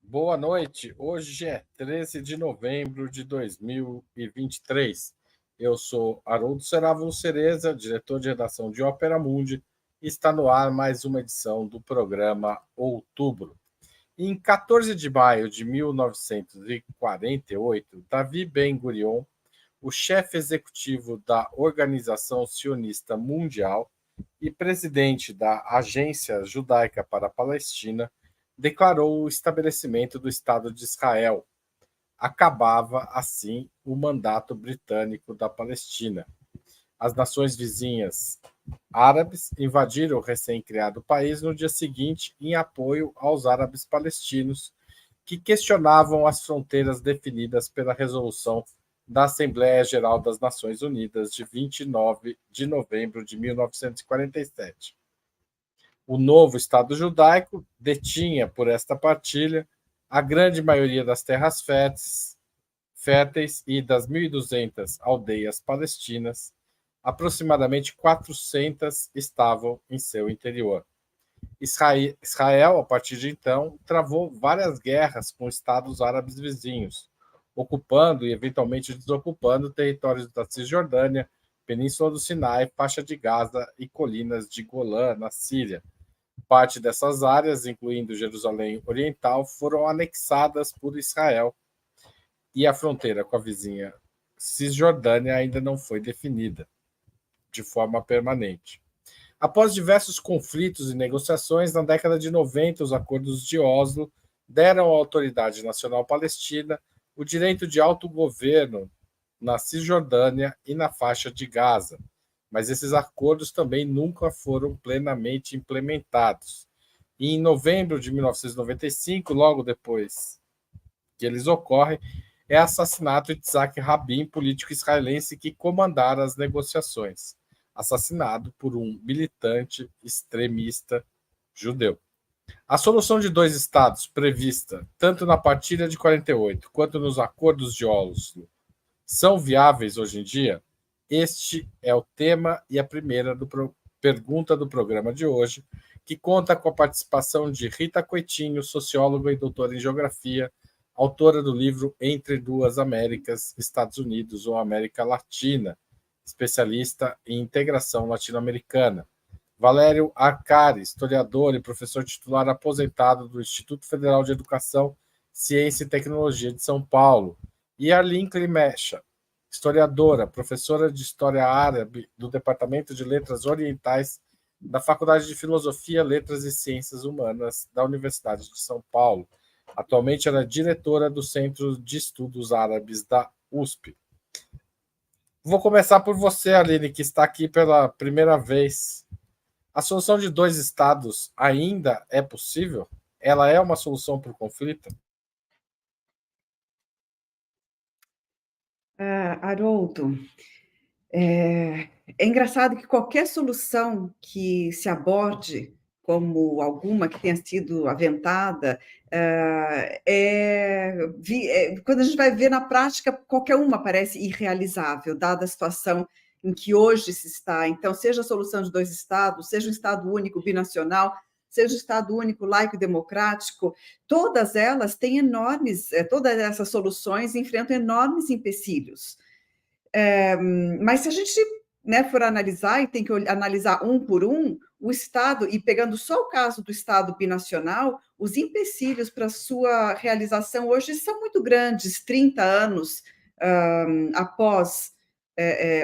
Boa noite. Hoje é 13 de novembro de 2023. Eu sou Haroldo Serávulo Cereza, diretor de redação de Ópera Mundi, e está no ar mais uma edição do programa Outubro. Em 14 de maio de 1948, Davi Ben-Gurion, o chefe executivo da Organização Sionista Mundial e presidente da Agência Judaica para a Palestina, declarou o estabelecimento do Estado de Israel. Acabava, assim, o mandato britânico da Palestina. As nações vizinhas árabes invadiram o recém-criado país no dia seguinte em apoio aos árabes palestinos, que questionavam as fronteiras definidas pela Resolução da Assembleia Geral das Nações Unidas de 29 de novembro de 1947. O novo Estado judaico detinha, por esta partilha, a grande maioria das terras férteis e das 1.200 aldeias palestinas, aproximadamente 400 estavam em seu interior. Israel, a partir de então, travou várias guerras com estados árabes vizinhos, ocupando e eventualmente desocupando territórios da Cisjordânia, Península do Sinai, faixa de Gaza e colinas de Golã, na Síria. Parte dessas áreas, incluindo Jerusalém Oriental, foram anexadas por Israel e a fronteira com a vizinha Cisjordânia ainda não foi definida de forma permanente. Após diversos conflitos e negociações, na década de 90, os acordos de Oslo deram à Autoridade Nacional Palestina o direito de autogoverno na Cisjordânia e na faixa de Gaza, mas esses acordos também nunca foram plenamente implementados. E em novembro de 1995, logo depois que eles ocorrem, é assassinato de Yitzhak Rabin, político israelense que comandara as negociações, assassinado por um militante extremista judeu. A solução de dois estados prevista tanto na partilha de 48 quanto nos acordos de Oslo são viáveis hoje em dia? Este é o tema e a primeira pergunta do programa de hoje, que conta com a participação de Rita Coitinho, socióloga e doutora em geografia, autora do livro Entre Duas Américas, Estados Unidos ou América Latina, especialista em integração latino-americana. Valério Arcari, historiador e professor titular aposentado do Instituto Federal de Educação, Ciência e Tecnologia de São Paulo. E Arlene Klimecha, historiadora, professora de História Árabe do Departamento de Letras Orientais da Faculdade de Filosofia, Letras e Ciências Humanas da Universidade de São Paulo. Atualmente ela é diretora do Centro de Estudos Árabes da USP. Vou começar por você, Aline, que está aqui pela primeira vez. A solução de dois estados ainda é possível? Ela é uma solução para o conflito? Haroldo, é engraçado que qualquer solução que se aborde, como alguma que tenha sido aventada, quando a gente vai ver na prática, qualquer uma parece irrealizável, dada a situação em que hoje se está. Então, seja a solução de dois estados, seja um Estado único binacional, seja um Estado único laico e democrático, todas elas têm todas essas soluções enfrentam enormes empecilhos. Mas se a gente for analisar, e tem que analisar um por um, o Estado, e pegando só o caso do Estado binacional, os empecilhos para sua realização hoje são muito grandes, 30 anos após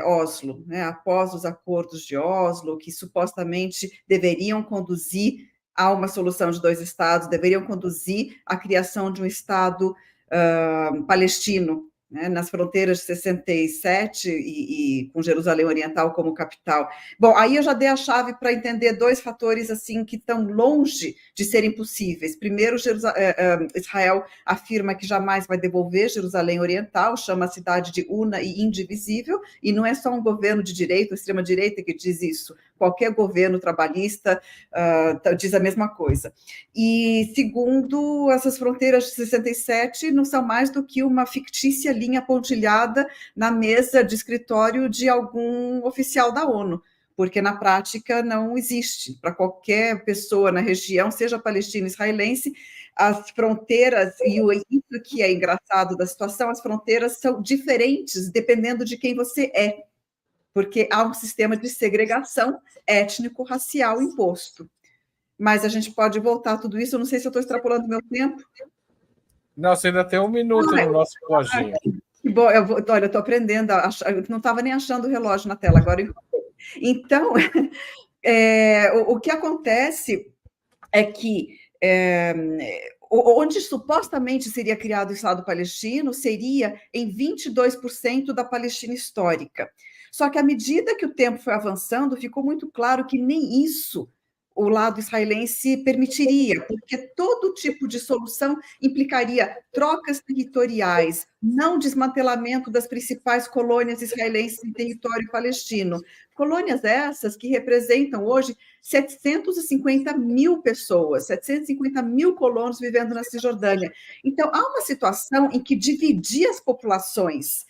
Oslo, após os acordos de Oslo, que supostamente deveriam conduzir a uma solução de dois Estados, deveriam conduzir à criação de um Estado palestino, nas fronteiras de 67 e com Jerusalém Oriental como capital. Bom, aí eu já dei a chave para entender dois fatores assim que estão longe de serem possíveis. Primeiro, Israel afirma que jamais vai devolver Jerusalém Oriental, chama a cidade de una e indivisível, e não é só um governo de direita, extrema-direita, que diz isso. Qualquer governo trabalhista diz a mesma coisa. E, segundo, essas fronteiras de 67 não são mais do que uma fictícia linha pontilhada na mesa de escritório de algum oficial da ONU, porque na prática não existe. Para qualquer pessoa na região, seja palestina ou israelense, as fronteiras, e isso que é engraçado da situação, as fronteiras são diferentes dependendo de quem você é, porque há um sistema de segregação étnico-racial imposto. Mas a gente pode voltar a tudo isso, eu não sei se eu estou extrapolando meu tempo. Não, você ainda tem 1 minuto no nosso reloginho. Bom, olha, eu estou aprendendo, eu não estava nem achando o relógio na tela, agora eu encontrei. Então, o que acontece é que onde supostamente seria criado o Estado palestino seria em 22% da Palestina histórica. Só que à medida que o tempo foi avançando, ficou muito claro que nem isso o lado israelense permitiria, porque todo tipo de solução implicaria trocas territoriais, não desmantelamento das principais colônias israelenses em território palestino. Colônias essas que representam hoje 750 mil pessoas, 750 mil colonos vivendo na Cisjordânia. Então, há uma situação em que dividir as populações,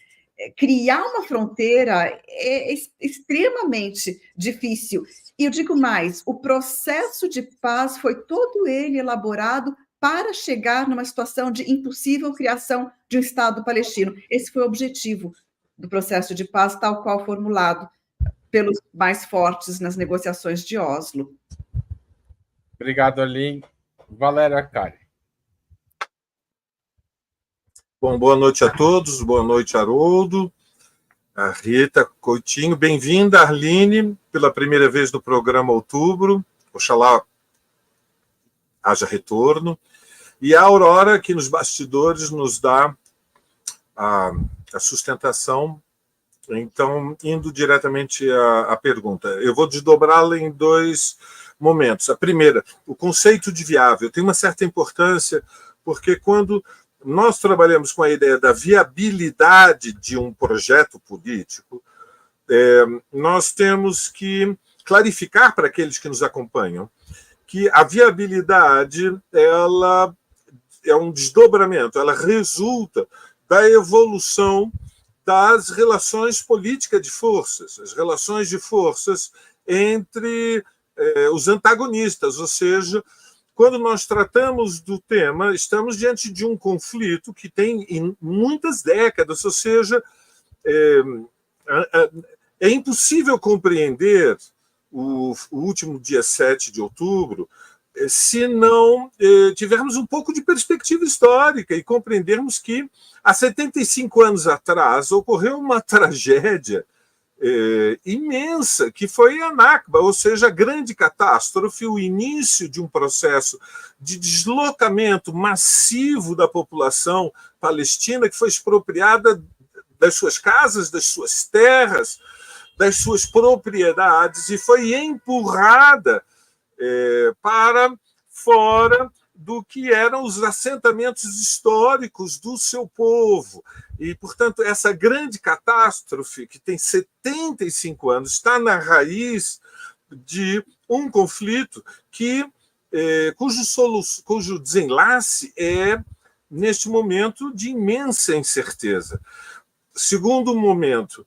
criar uma fronteira é extremamente difícil. E eu digo mais, o processo de paz foi todo ele elaborado para chegar numa situação de impossível criação de um Estado palestino. Esse foi o objetivo do processo de paz, tal qual formulado pelos mais fortes nas negociações de Oslo. Obrigado, Aline. Valéria Arcari. Bom, boa noite a todos, boa noite, Haroldo, a Rita Coutinho. Bem-vinda, Arline, pela primeira vez no programa Outubro. Oxalá haja retorno. E a Aurora, que nos bastidores nos dá a sustentação. Então, indo diretamente à pergunta, eu vou desdobrá-la em 2 momentos. A primeira, o conceito de viável tem uma certa importância, porque quando nós trabalhamos com a ideia da viabilidade de um projeto político, nós temos que clarificar para aqueles que nos acompanham que a viabilidade ela é um desdobramento, ela resulta da evolução das relações políticas de forças, as relações de forças entre os antagonistas, ou seja, quando nós tratamos do tema, estamos diante de um conflito que tem muitas décadas, ou seja, é impossível compreender o último dia 7 de outubro se não tivermos um pouco de perspectiva histórica e compreendermos que há 75 anos atrás ocorreu uma tragédia imensa, que foi a Nakba, ou seja, a grande catástrofe, o início de um processo de deslocamento massivo da população palestina, que foi expropriada das suas casas, das suas terras, das suas propriedades, e foi empurrada para fora do que eram os assentamentos históricos do seu povo. E, portanto, essa grande catástrofe, que tem 75 anos, está na raiz de um conflito cujo desenlace é, neste momento, de imensa incerteza. Segundo momento,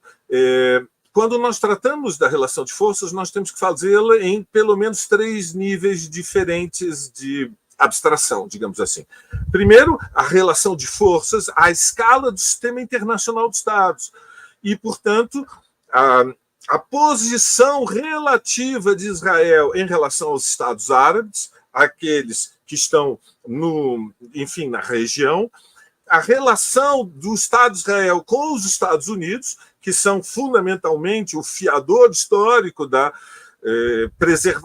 quando nós tratamos da relação de forças, nós temos que fazê-la em pelo menos 3 níveis diferentes de abstração, digamos assim. Primeiro, a relação de forças à escala do sistema internacional de Estados. E, portanto, a posição relativa de Israel em relação aos Estados árabes, aqueles que estão na região, a relação do Estado de Israel com os Estados Unidos, que são fundamentalmente o fiador histórico da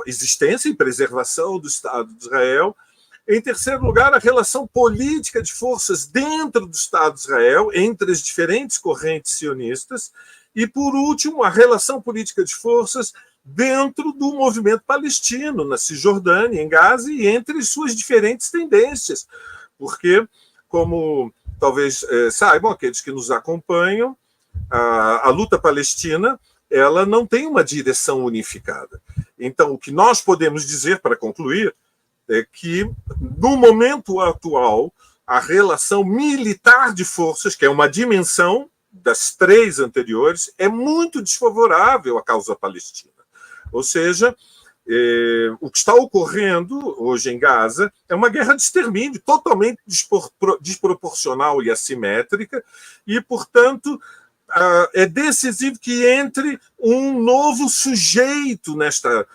existência e preservação do Estado de Israel. Em terceiro lugar, a relação política de forças dentro do Estado de Israel, entre as diferentes correntes sionistas. E, por último, a relação política de forças dentro do movimento palestino, na Cisjordânia, em Gaza, e entre suas diferentes tendências. Porque, como talvez saibam aqueles que nos acompanham, a luta palestina ela não tem uma direção unificada. Então, o que nós podemos dizer, para concluir, é que, no momento atual, a relação militar de forças, que é uma dimensão das 3 anteriores, é muito desfavorável à causa palestina. Ou seja, o que está ocorrendo hoje em Gaza é uma guerra de extermínio totalmente desproporcional e assimétrica, e, portanto, é decisivo que entre um novo sujeito nesta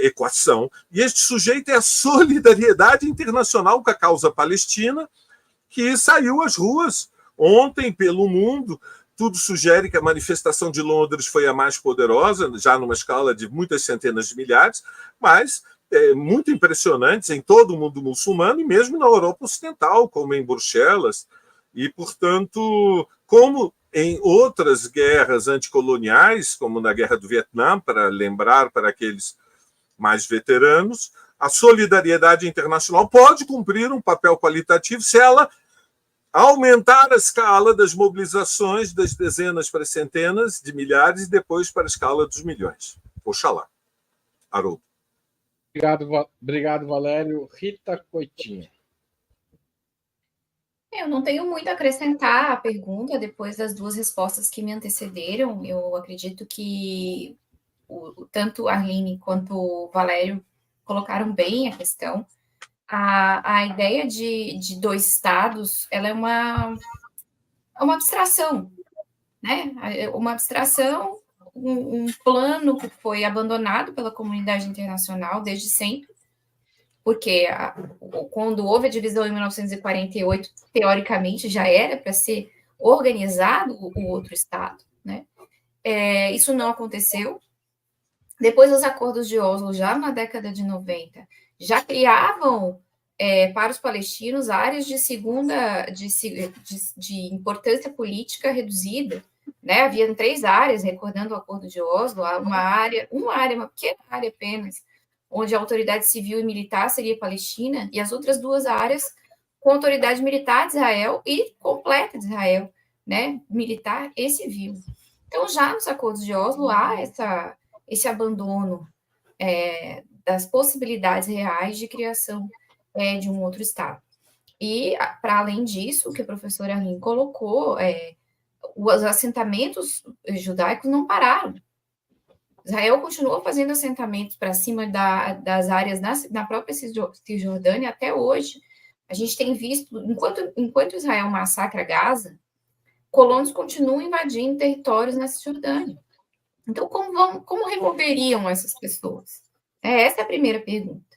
equação, e este sujeito é a solidariedade internacional com a causa palestina, que saiu às ruas ontem pelo mundo. Tudo sugere que a manifestação de Londres foi a mais poderosa, já numa escala de muitas centenas de milhares, mas muito impressionantes em todo o mundo muçulmano e mesmo na Europa Ocidental, como em Bruxelas. E, portanto, como em outras guerras anticoloniais, como na Guerra do Vietnã, para lembrar para aqueles mais veteranos, a solidariedade internacional pode cumprir um papel qualitativo se ela aumentar a escala das mobilizações das dezenas para centenas de milhares e depois para a escala dos milhões. Oxalá. Haroldo. Obrigado, Valério. Rita Coutinho. Eu não tenho muito a acrescentar à pergunta depois das duas respostas que me antecederam. Eu acredito que tanto a Arline quanto o Valério colocaram bem a questão. A ideia de dois estados, ela é uma abstração, né? Uma abstração, um plano que foi abandonado pela comunidade internacional desde sempre, porque quando houve a divisão em 1948, teoricamente já era para ser organizado o outro estado, né? Isso não aconteceu. Depois dos acordos de Oslo, já na década de 90, já criavam para os palestinos áreas de importância política reduzida, né? Havia 3 áreas, recordando o acordo de Oslo, uma pequena área apenas, onde a autoridade civil e militar seria palestina, e as outras 2 áreas com autoridade militar de Israel e completa de Israel, né? Militar e civil. Então, já nos acordos de Oslo há esse abandono das possibilidades reais de criação de um outro Estado. E, para além disso, o que a professora Arline colocou, os assentamentos judaicos não pararam. Israel continuou fazendo assentamentos para cima das áreas na própria Cisjordânia até hoje. A gente tem visto, enquanto Israel massacra Gaza, colonos continuam invadindo territórios na Cisjordânia. Então, como removeriam essas pessoas? Essa é a primeira pergunta.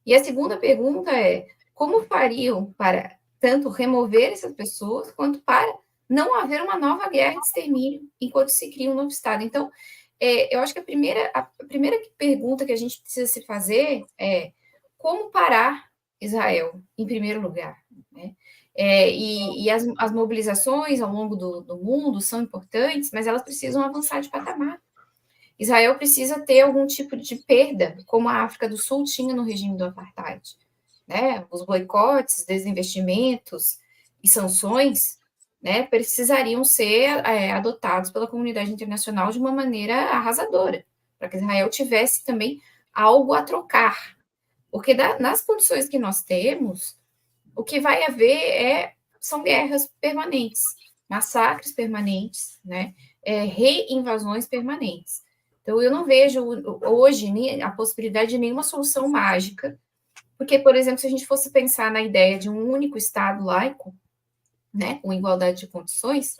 E a segunda pergunta é, como fariam para tanto remover essas pessoas, quanto para não haver uma nova guerra de extermínio enquanto se cria um novo Estado? Então, eu acho que a primeira pergunta que a gente precisa se fazer é como parar Israel, em primeiro lugar, né? E as mobilizações ao longo do mundo são importantes, mas elas precisam avançar de patamar. Israel precisa ter algum tipo de perda, como a África do Sul tinha no regime do apartheid, né? Os boicotes, desinvestimentos e sanções, né, precisariam ser adotados pela comunidade internacional de uma maneira arrasadora, para que Israel tivesse também algo a trocar. Porque nas condições que nós temos, o que vai haver são guerras permanentes, massacres permanentes, né, reinvasões permanentes. Então, eu não vejo hoje a possibilidade de nenhuma solução mágica, porque, por exemplo, se a gente fosse pensar na ideia de um único Estado laico, né, com igualdade de condições,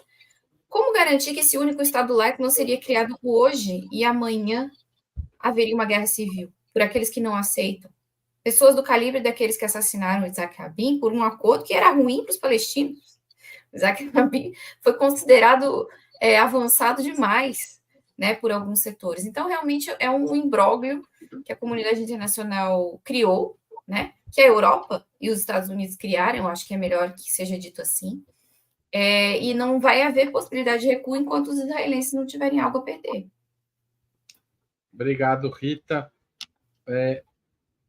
como garantir que esse único Estado laico não seria criado hoje e amanhã haveria uma guerra civil por aqueles que não aceitam? Pessoas do calibre daqueles que assassinaram Isaac Rabin por um acordo que era ruim para os palestinos. Isaac Rabin foi considerado avançado demais, né, por alguns setores. Então, realmente, é um imbróglio que a comunidade internacional criou, né, que a Europa e os Estados Unidos criaram, eu acho que é melhor que seja dito assim, e não vai haver possibilidade de recuo enquanto os israelenses não tiverem algo a perder. Obrigado, Rita.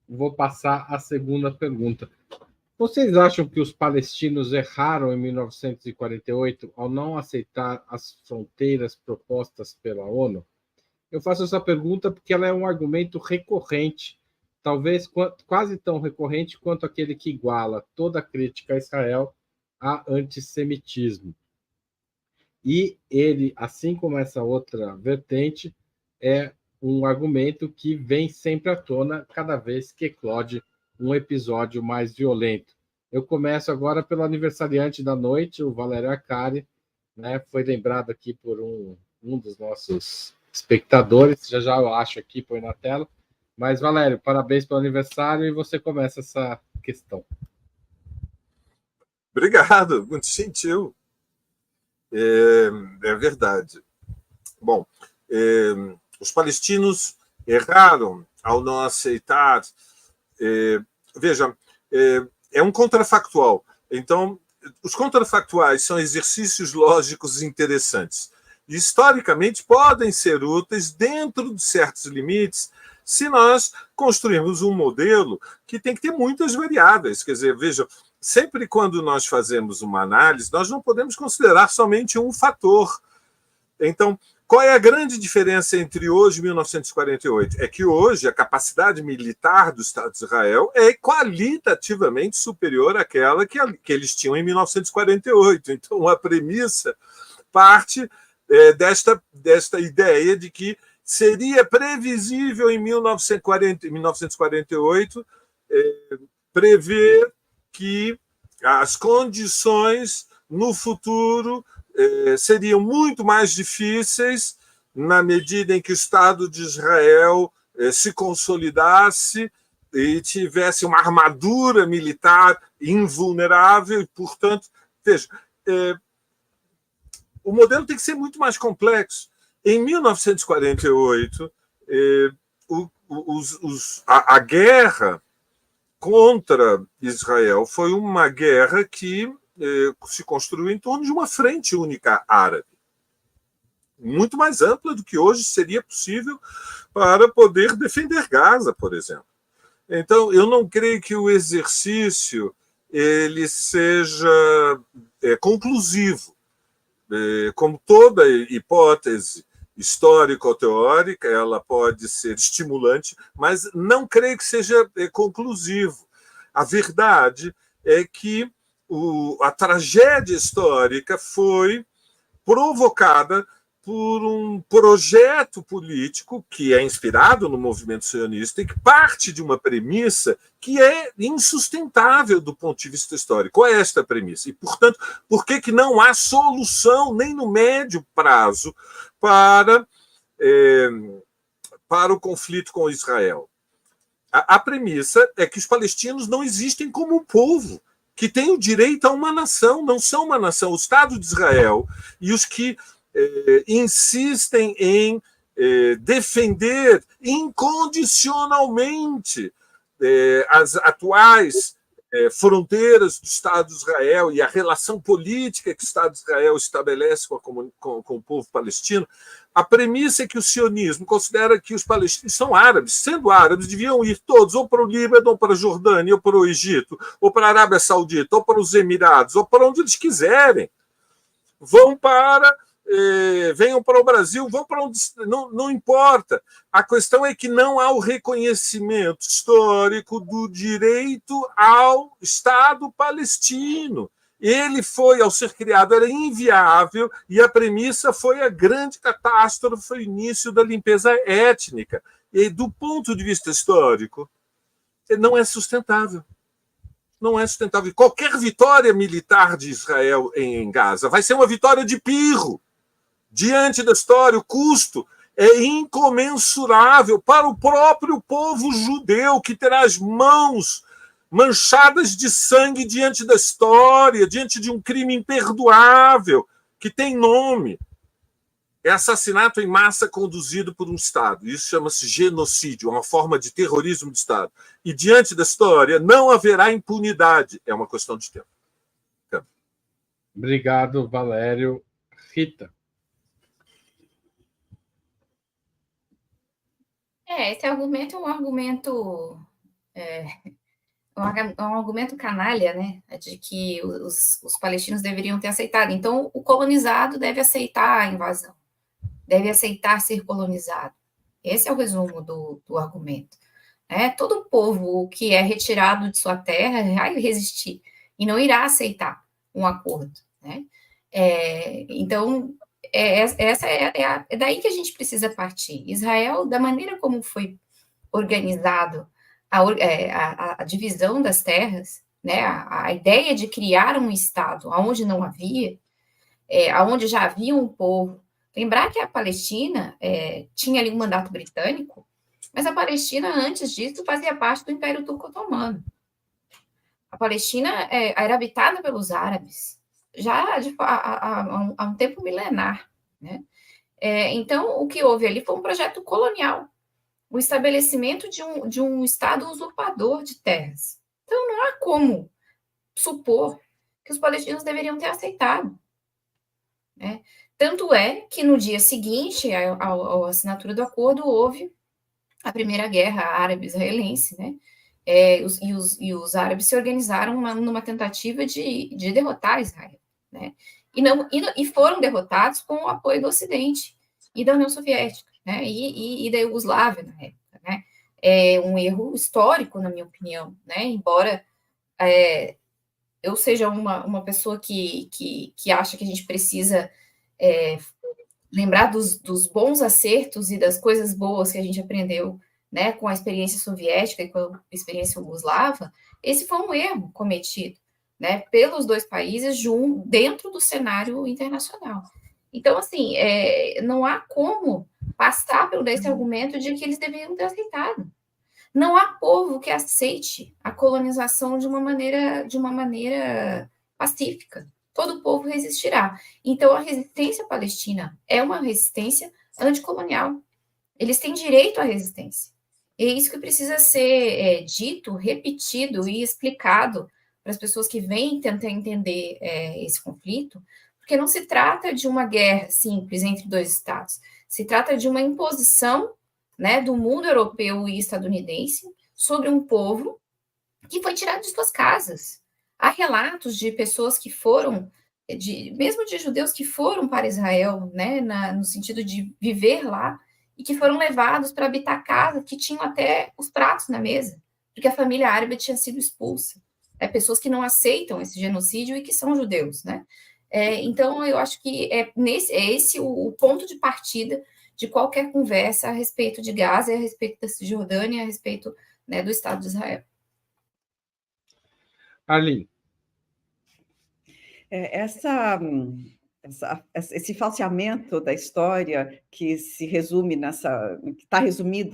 Vou passar a segunda pergunta. Vocês acham que os palestinos erraram em 1948 ao não aceitar as fronteiras propostas pela ONU? Eu faço essa pergunta porque ela é um argumento recorrente, talvez quase tão recorrente quanto aquele que iguala toda a crítica a Israel a antissemitismo. E ele, assim como essa outra vertente, é um argumento que vem sempre à tona cada vez que eclode um episódio mais violento. Eu começo agora pelo aniversariante da noite, o Valério Arcari, né? Foi lembrado aqui por um dos nossos espectadores, já eu acho aqui, põe na tela. Mas, Valério, parabéns pelo aniversário e você começa essa questão. Obrigado, muito gentil. É verdade. Bom, os palestinos erraram ao não aceitar. Veja, é um contrafactual. Então, os contrafactuais são exercícios lógicos interessantes. Historicamente, podem ser úteis dentro de certos limites se nós construirmos um modelo que tem que ter muitas variáveis. Quer dizer, veja, sempre quando nós fazemos uma análise, nós não podemos considerar somente um fator. Então, qual é a grande diferença entre hoje e 1948? É que hoje a capacidade militar do Estado de Israel é qualitativamente superior àquela que eles tinham em 1948. Então, a premissa parte desta ideia de que seria previsível em 1948 prever que as condições no futuro seriam muito mais difíceis na medida em que o Estado de Israel se consolidasse e tivesse uma armadura militar invulnerável e, portanto, veja, o modelo tem que ser muito mais complexo. Em 1948, a guerra contra Israel foi uma guerra que se construiu em torno de uma frente única árabe, muito mais ampla do que hoje seria possível para poder defender Gaza, por exemplo. Então, eu não creio que o exercício ele seja conclusivo. Como toda hipótese histórico-teórica, ela pode ser estimulante, mas não creio que seja conclusivo. A verdade é que a tragédia histórica foi provocada por um projeto político que é inspirado no movimento sionista e que parte de uma premissa que é insustentável do ponto de vista histórico. Qual é esta premissa? E, portanto, por que não há solução nem no médio prazo para o conflito com Israel? A premissa é que os palestinos não existem como um povo que tem o direito a uma nação, não são uma nação. O Estado de Israel e os que insistem em defender incondicionalmente as atuais fronteiras do Estado de Israel e a relação política que o Estado de Israel estabelece com o povo palestino, a premissa é que o sionismo considera que os palestinos são árabes. Sendo árabes, deviam ir todos ou para o Líbano, ou para a Jordânia, ou para o Egito, ou para a Arábia Saudita, ou para os Emirados, ou para onde eles quiserem. Venham para o Brasil, vão para onde. Não importa. A questão é que não há o reconhecimento histórico do direito ao Estado palestino. Ele foi, ao ser criado, era inviável, e a premissa foi a grande catástrofe, foi o início da limpeza étnica. E, do ponto de vista histórico, não é sustentável. Não é sustentável. Qualquer vitória militar de Israel em Gaza vai ser uma vitória de pirro. Diante da história, o custo é incomensurável para o próprio povo judeu, que terá as mãos manchadas de sangue diante da história, diante de um crime imperdoável, que tem nome. É assassinato em massa conduzido por um Estado. Isso chama-se genocídio, uma forma de terrorismo de Estado. E diante da história não haverá impunidade. É uma questão de tempo. Obrigado, Valério. Rita. Esse argumento é um argumento um argumento canalha, né, de que os palestinos deveriam ter aceitado. Então, o colonizado deve aceitar a invasão, deve aceitar ser colonizado. Esse é o resumo do argumento. Todo povo que é retirado de sua terra vai resistir e não irá aceitar um acordo. Então, é daí que a gente precisa partir. Israel, da maneira como foi organizado a divisão das terras, né, a ideia de criar um Estado onde não havia, onde já havia um povo. Lembrar que a Palestina tinha ali um mandato britânico, mas a Palestina, antes disso, fazia parte do Império Turco-Otomano. A Palestina era habitada pelos árabes, já há um tempo milenar, né? Então, o que houve ali foi um projeto colonial, o estabelecimento de um Estado usurpador de terras. Então, não há como supor que os palestinos deveriam ter aceitado, né? Tanto é que no dia seguinte à assinatura do acordo houve a primeira guerra árabe-israelense, né? E os árabes se organizaram numa tentativa de derrotar Israel, né? E foram derrotados com o apoio do Ocidente e da União Soviética, né? E da Iugoslávia na época, né? É um erro histórico, na minha opinião, né? Embora eu seja uma pessoa que acha que a gente precisa lembrar dos bons acertos e das coisas boas que a gente aprendeu, né, com a experiência soviética e com a experiência jugoslava, esse foi um erro cometido, né, pelos dois países dentro do cenário internacional. Então, assim, não há como passar pelo esse argumento de que eles deveriam ter aceitado. Não há povo que aceite a colonização de uma maneira pacífica. Todo povo resistirá. Então, a resistência palestina é uma resistência anticolonial. Eles têm direito à resistência. É isso que precisa ser dito, repetido e explicado para as pessoas que vêm tentar entender esse conflito, porque não se trata de uma guerra simples entre dois estados. Se trata de uma imposição, né, do mundo europeu e estadunidense sobre um povo que foi tirado de suas casas. Há relatos de pessoas que foram, mesmo de judeus que foram para Israel, né, no sentido de viver lá, e que foram levados para habitar casas que tinham até os pratos na mesa, porque a família árabe tinha sido expulsa. Pessoas que não aceitam esse genocídio e que são judeus, né? Então, eu acho que esse o ponto de partida de qualquer conversa a respeito de Gaza, a respeito da Cisjordânia, a respeito, né, do Estado de Israel. Arline. Esse falseamento da história que se resume que está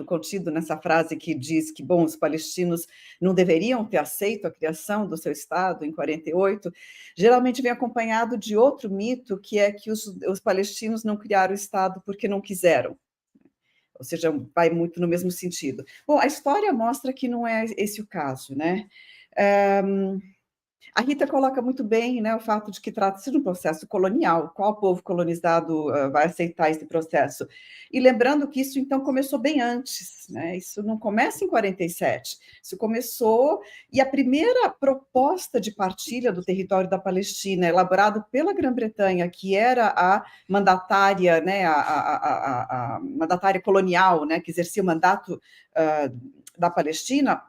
contido nessa frase que diz que, bom, os palestinos não deveriam ter aceito a criação do seu Estado em 48, geralmente vem acompanhado de outro mito, que é que os palestinos não criaram o Estado porque não quiseram. Ou seja, vai muito no mesmo sentido. Bom, a história mostra que não é esse o caso, né? A Rita coloca muito bem, né, o fato de que trata-se de um processo colonial. Qual povo colonizado vai aceitar esse processo? E lembrando que isso, então, começou bem antes, né? Isso não começa em 47. Isso começou, e a primeira proposta de partilha do território da Palestina, elaborado pela Grã-Bretanha, que era a mandatária, né, a mandatária colonial, né, que exercia o mandato da Palestina,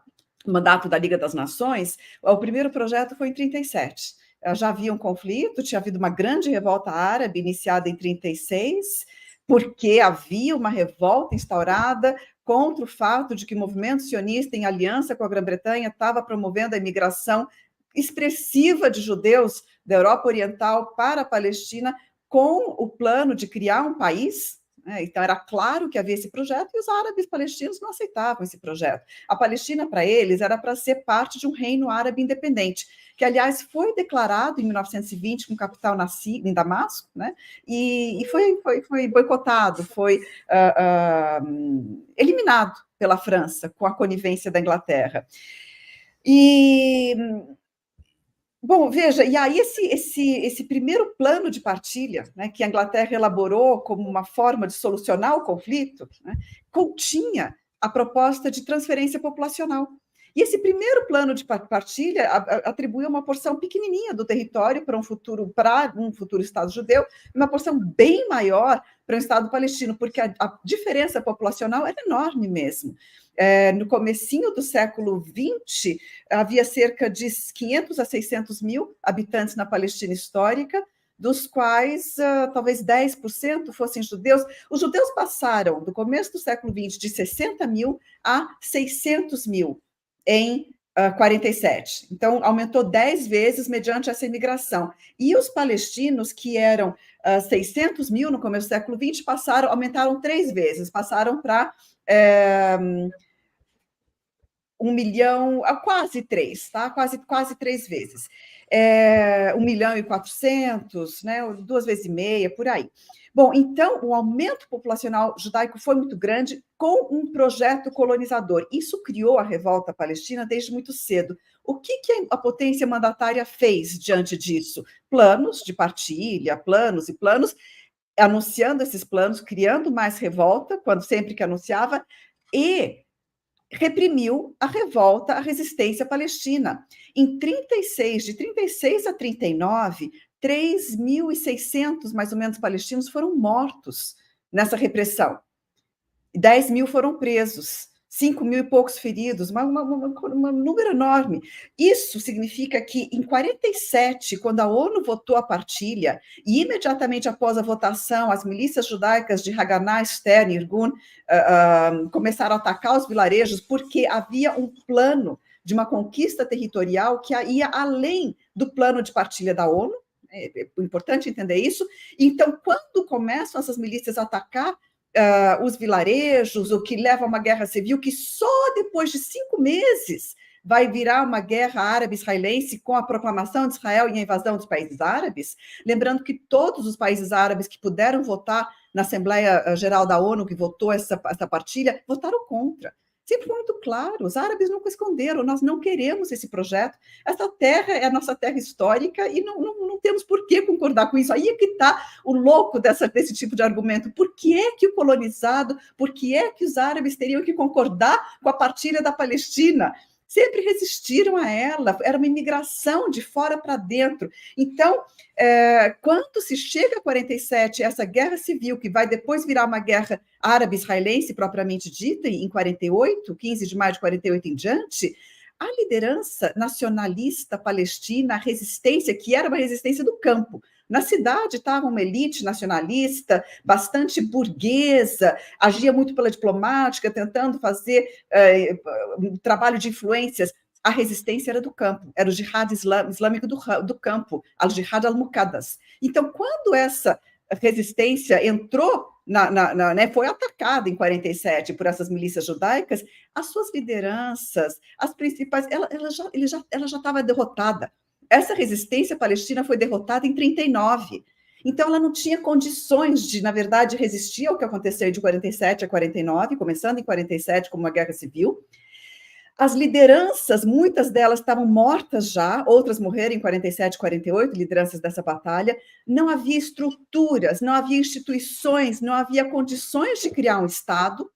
mandato da Liga das Nações, o primeiro projeto foi em 37. Já havia um conflito, tinha havido uma grande revolta árabe iniciada em 36, porque havia uma revolta instaurada contra o fato de que o movimento sionista, em aliança com a Grã-Bretanha, estava promovendo a imigração expressiva de judeus da Europa Oriental para a Palestina, com o plano de criar um país. Então, era claro que havia esse projeto e os árabes palestinos não aceitavam esse projeto. A Palestina, para eles, era para ser parte de um reino árabe independente, que, aliás, foi declarado em 1920 com capital em Damasco, né? E foi boicotado, foi eliminado pela França, com a conivência da Inglaterra. Bom, veja, e aí esse primeiro plano de partilha, né, que a Inglaterra elaborou como uma forma de solucionar o conflito, né, continha a proposta de transferência populacional. E esse primeiro plano de partilha atribui uma porção pequenininha do território para um futuro Estado judeu, uma porção bem maior para um Estado palestino, porque a diferença populacional era enorme mesmo. No comecinho do século XX, havia cerca de 500 a 600 mil habitantes na Palestina histórica. dos quais talvez 10% fossem judeus. Os judeus passaram, do começo do século XX, de 60 mil a 600 mil em 47. Então, aumentou 10 vezes mediante essa imigração. E os palestinos, que eram 600 mil no começo do século XX, aumentaram 3 vezes, passaram para 1 milhão, quase 3, tá? Quase 3 vezes. 1 milhão e 400, né? 2 vezes e meia, por aí. Bom, então, o aumento populacional judaico foi muito grande com um projeto colonizador. Isso criou a revolta palestina desde muito cedo. O que a potência mandatária fez diante disso? Planos de partilha, planos e planos, anunciando esses planos, criando mais revolta, sempre que anunciava, e reprimiu a revolta, a resistência palestina. De 36 a 39, 3.600, mais ou menos, palestinos foram mortos nessa repressão. 10 mil foram presos, 5 mil e poucos feridos, um número enorme. Isso significa que, em 47, quando a ONU votou a partilha, e imediatamente após a votação, as milícias judaicas de Haganah, Stern e Irgun começaram a atacar os vilarejos, porque havia um plano de uma conquista territorial que ia além do plano de partilha da ONU. É importante entender isso. Então, quando começam essas milícias a atacar os vilarejos, o que leva a uma guerra civil, que só depois de 5 meses vai virar uma guerra árabe-israelense com a proclamação de Israel e a invasão dos países árabes. Lembrando que todos os países árabes que puderam votar na Assembleia Geral da ONU, que votou essa partilha, votaram contra. Sempre foi muito claro, os árabes nunca esconderam, nós não queremos esse projeto, essa terra é a nossa terra histórica e não temos por que concordar com isso. Aí é que está o louco desse tipo de argumento. Por que é que o colonizado, por que é que os árabes teriam que concordar com a partilha da Palestina? Sempre resistiram a ela, era uma imigração de fora para dentro. Então, quando se chega a 47, essa guerra civil, que vai depois virar uma guerra árabe-israelense propriamente dita, em 48, 15 de maio de 48 em diante, a liderança nacionalista palestina, a resistência, que era uma resistência do campo. Na cidade estava uma elite nacionalista, bastante burguesa, agia muito pela diplomática, tentando fazer um trabalho de influências. A resistência era do campo, era o jihad islâmico do campo, al-jihad al-muqaddas. Então, quando essa resistência entrou, foi atacada em 47 por essas milícias judaicas, as suas lideranças, as principais, ela já estava derrotada. Essa resistência palestina foi derrotada em 39. Então, ela não tinha condições de, na verdade, resistir ao que aconteceu de 47 a 49, começando em 47 como uma guerra civil. As lideranças, muitas delas estavam mortas já, outras morreram em 47, 48, lideranças dessa batalha. Não havia estruturas, não havia instituições, não havia condições de criar um Estado.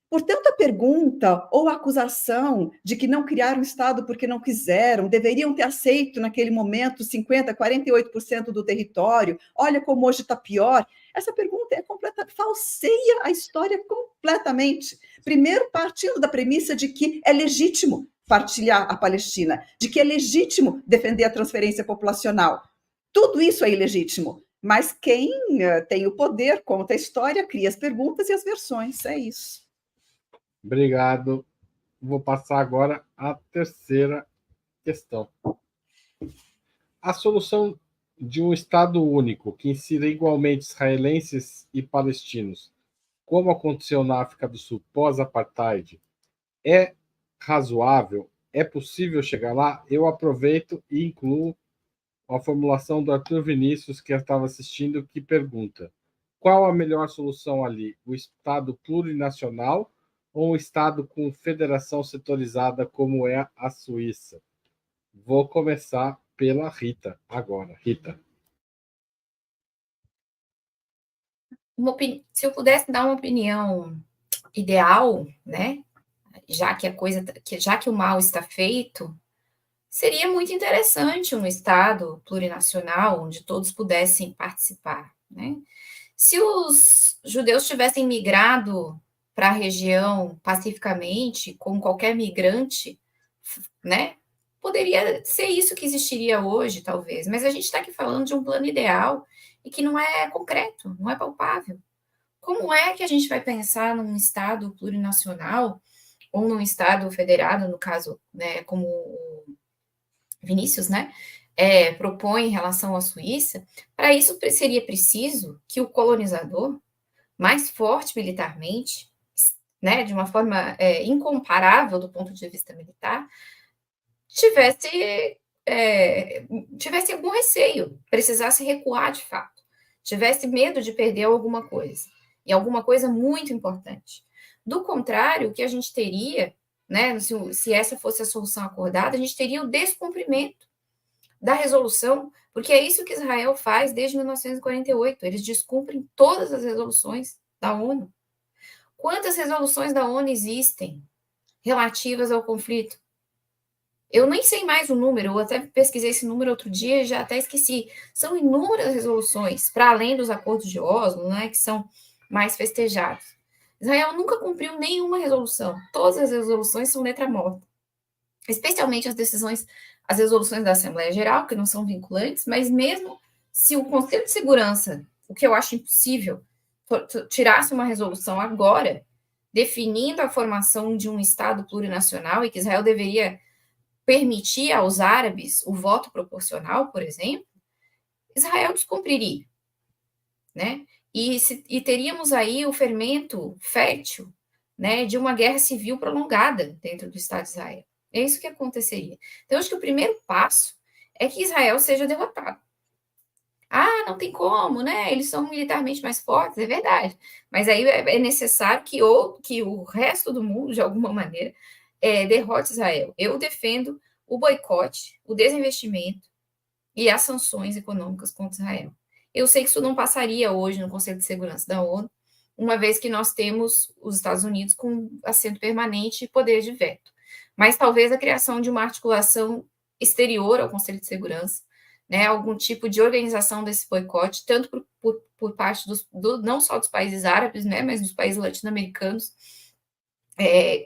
Portanto, a pergunta ou a acusação de que não criaram Estado porque não quiseram, deveriam ter aceito naquele momento 50%, 48% do território, olha como hoje está pior, essa pergunta é completamente, falseia a história completamente. Primeiro, partindo da premissa de que é legítimo partilhar a Palestina, de que é legítimo defender a transferência populacional. Tudo isso é ilegítimo, mas quem tem o poder, conta a história, cria as perguntas e as versões, é isso. Obrigado. Vou passar agora à terceira questão. A solução de um Estado único que insira igualmente israelenses e palestinos, como aconteceu na África do Sul pós-apartheid, é razoável? É possível chegar lá? Eu aproveito e incluo a formulação do Arthur Vinícius, que eu estava assistindo, que pergunta: qual a melhor solução ali? O Estado plurinacional ou um Estado com federação setorizada como é a Suíça? Vou começar pela Rita agora. Rita. Se eu pudesse dar uma opinião ideal, né, já que o mal está feito, seria muito interessante um Estado plurinacional onde todos pudessem participar, né? Se os judeus tivessem migrado para a região pacificamente, como qualquer migrante, né, poderia ser isso que existiria hoje, talvez, mas a gente está aqui falando de um plano ideal e que não é concreto, não é palpável. Como é que a gente vai pensar num Estado plurinacional ou num Estado federado, no caso, né, como o Vinícius, né, propõe em relação à Suíça? Para isso seria preciso que o colonizador, mais forte militarmente, né, de uma forma incomparável do ponto de vista militar, tivesse algum receio, precisasse recuar de fato, tivesse medo de perder alguma coisa, e alguma coisa muito importante. Do contrário, o que a gente teria, né, se essa fosse a solução acordada, a gente teria o descumprimento da resolução, porque é isso que Israel faz desde 1948, eles descumprem todas as resoluções da ONU. Quantas resoluções da ONU existem relativas ao conflito? Eu nem sei mais o número, eu até pesquisei esse número outro dia e já até esqueci. São inúmeras resoluções, para além dos acordos de Oslo, né, que são mais festejados. Israel nunca cumpriu nenhuma resolução. Todas as resoluções são letra morta. Especialmente as resoluções da Assembleia Geral, que não são vinculantes, mas mesmo se o Conselho de Segurança, o que eu acho impossível, tirasse uma resolução agora, definindo a formação de um Estado plurinacional e que Israel deveria permitir aos árabes o voto proporcional, por exemplo, Israel descumpriria, né? E teríamos aí o fermento fértil, né, de uma guerra civil prolongada dentro do Estado de Israel. É isso que aconteceria. Então, eu acho que o primeiro passo é que Israel seja derrotado. Ah, não tem como, né? Eles são militarmente mais fortes, é verdade. Mas aí é necessário que o resto do mundo, de alguma maneira, derrote Israel. Eu defendo o boicote, o desinvestimento e as sanções econômicas contra Israel. Eu sei que isso não passaria hoje no Conselho de Segurança da ONU, uma vez que nós temos os Estados Unidos com assento permanente e poder de veto. Mas talvez a criação de uma articulação exterior ao Conselho de Segurança, né, algum tipo de organização desse boicote, tanto por parte não só dos países árabes, né, mas dos países latino-americanos,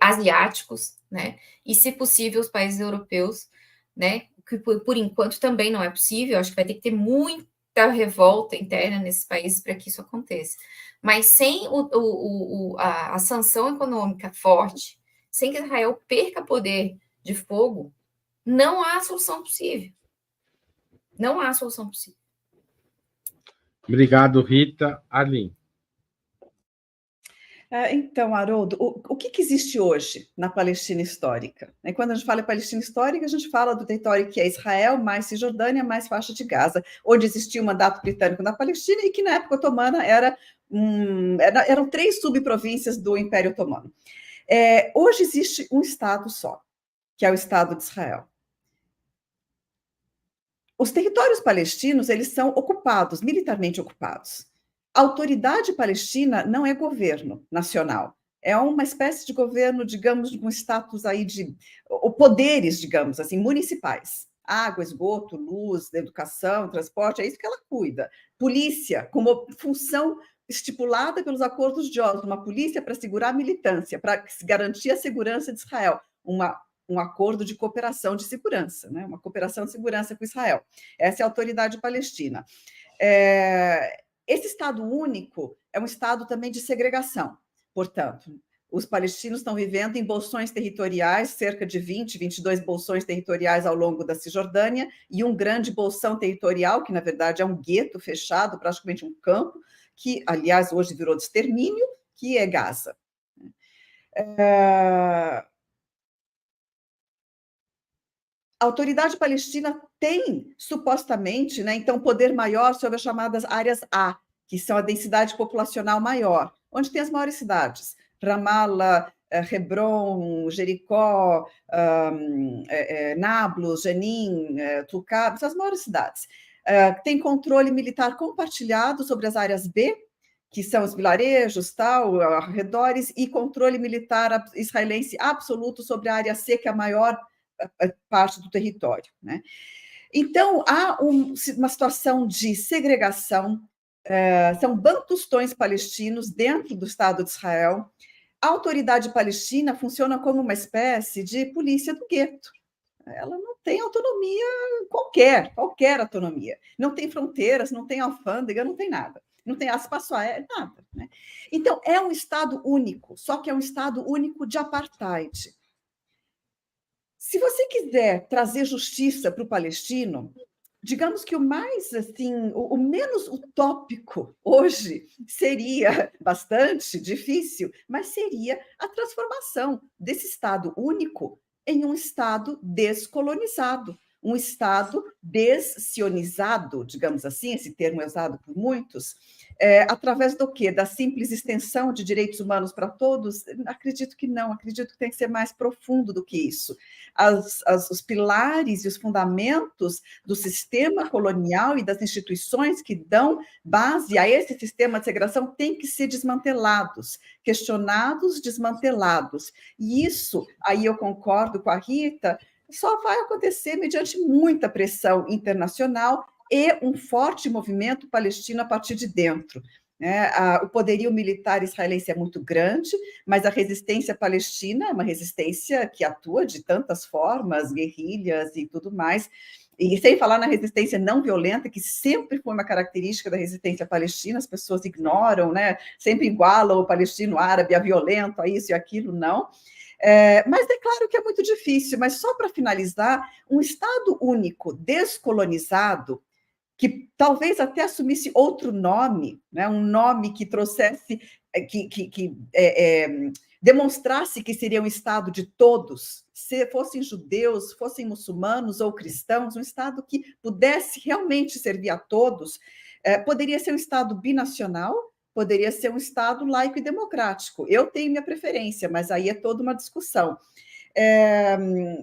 asiáticos, né, e, se possível, os países europeus, né, que por enquanto também não é possível, acho que vai ter que ter muita revolta interna nesses países para que isso aconteça. Mas sem a sanção econômica forte, sem que Israel perca poder de fogo, não há solução possível. Não há solução possível. Obrigado, Rita. Arline. Então, Haroldo, o que existe hoje na Palestina histórica? Quando a gente fala em Palestina histórica, a gente fala do território que é Israel, mais Cisjordânia, mais faixa de Gaza, onde existia o mandato britânico na Palestina e que, na época otomana, eram 3 subprovíncias do Império Otomano. Hoje existe um Estado só, que é o Estado de Israel. Os territórios palestinos, eles são ocupados, militarmente ocupados. A autoridade palestina não é governo nacional, é uma espécie de governo, digamos, com status aí ou poderes, digamos assim, municipais. Água, esgoto, luz, educação, transporte, é isso que ela cuida. Polícia, como função estipulada pelos acordos de Oslo, uma polícia para segurar a militância, para garantir a segurança de Israel, um acordo de cooperação de segurança, né? Uma cooperação de segurança com Israel. Essa é a autoridade palestina. Esse Estado único é um Estado também de segregação. Portanto, os palestinos estão vivendo em bolsões territoriais, cerca de 22 bolsões territoriais ao longo da Cisjordânia, e um grande bolsão territorial, que, na verdade, é um gueto fechado, praticamente um campo, que, aliás, hoje virou de extermínio, que é Gaza. A autoridade palestina tem, supostamente, né, então, poder maior sobre as chamadas áreas A, que são a densidade populacional maior, onde tem as maiores cidades, Ramallah, Hebron, Jericó, Nablus, Jenin, Tulkarm, são as maiores cidades. Tem controle militar compartilhado sobre as áreas B, que são os vilarejos, tal, arredores, e controle militar israelense absoluto sobre a área C, que é a maior parte do território, né? Então, há uma situação de segregação, são bantustões palestinos dentro do Estado de Israel. A autoridade palestina funciona como uma espécie de polícia do gueto. Ela não tem autonomia qualquer autonomia. Não tem fronteiras, não tem alfândega, não tem nada. Não tem espaço aéreo, nada. Né? Então, é um Estado único, só que é um Estado único de apartheid. Se você quiser trazer justiça para o palestino, digamos que o mais assim, o menos utópico hoje seria bastante difícil, mas seria a transformação desse Estado único em um Estado descolonizado, um Estado dessionizado, digamos assim, esse termo é usado por muitos, através do quê? Da simples extensão de direitos humanos para todos? Acredito que não, acredito que tem que ser mais profundo do que isso. Os pilares e os fundamentos do sistema colonial e das instituições que dão base a esse sistema de segregação têm que ser desmantelados, questionados, desmantelados. E isso, aí eu concordo com a Rita, só vai acontecer mediante muita pressão internacional e um forte movimento palestino a partir de dentro. O poderio militar israelense é muito grande, mas a resistência palestina é uma resistência que atua de tantas formas, guerrilhas e tudo mais, e sem falar na resistência não violenta, que sempre foi uma característica da resistência palestina, as pessoas ignoram, né? Sempre igualam o palestino árabe a violento, a isso e aquilo, não. Mas é claro que é muito difícil, mas só para finalizar, um Estado único descolonizado, que talvez até assumisse outro nome, né? Um nome que trouxesse, que demonstrasse que seria um Estado de todos, se fossem judeus, fossem muçulmanos ou cristãos, um Estado que pudesse realmente servir a todos, poderia ser um Estado binacional, poderia ser um Estado laico e democrático. Eu tenho minha preferência, mas aí é toda uma discussão.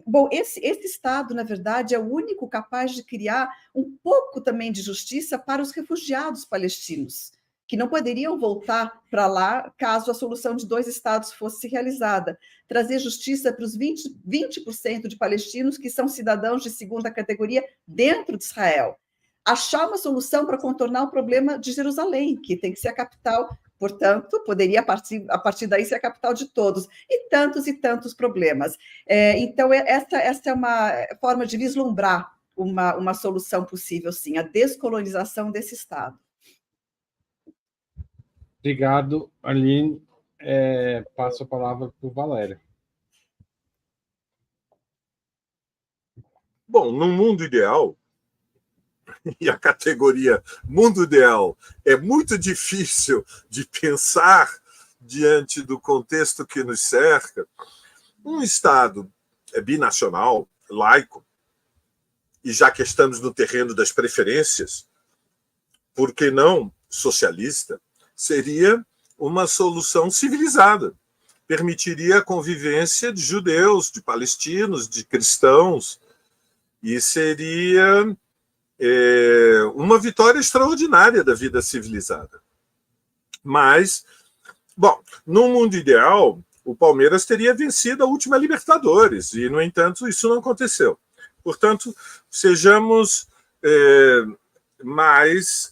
Bom, esse Estado, na verdade, é o único capaz de criar um pouco também de justiça para os refugiados palestinos, que não poderiam voltar para lá caso a solução de 2 estados fosse realizada. Trazer justiça para os 20% de palestinos que são cidadãos de segunda categoria dentro de Israel. Achar uma solução para contornar o problema de Jerusalém, que tem que ser a capital, portanto, poderia a partir daí ser a capital de todos, e tantos problemas. Então, essa é uma forma de vislumbrar uma solução possível, sim, a descolonização desse Estado. Obrigado, Aline. Passo a palavra para o Valério. Bom, no mundo ideal, e a categoria mundo ideal é muito difícil de pensar diante do contexto que nos cerca, um Estado binacional, laico, e já que estamos no terreno das preferências, por que não socialista, seria uma solução civilizada. Permitiria a convivência de judeus, de palestinos, de cristãos, e seria uma vitória extraordinária da vida civilizada. Mas, bom, no mundo ideal, o Palmeiras teria vencido a última Libertadores, e, no entanto, isso não aconteceu. Portanto, sejamos mais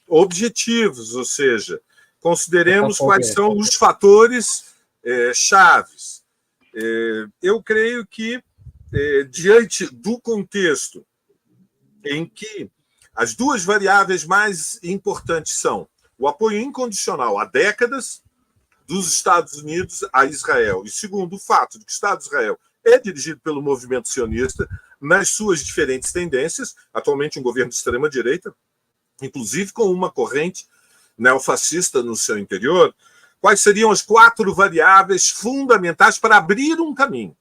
objetivos, ou seja, consideremos quais são os fatores chaves. Eu creio que, diante do contexto em que as 2 variáveis mais importantes são o apoio incondicional há décadas dos Estados Unidos a Israel, e segundo, o fato de que o Estado de Israel é dirigido pelo movimento sionista nas suas diferentes tendências, atualmente um governo de extrema-direita, inclusive com uma corrente neofascista no seu interior, quais seriam as 4 variáveis fundamentais para abrir um caminho?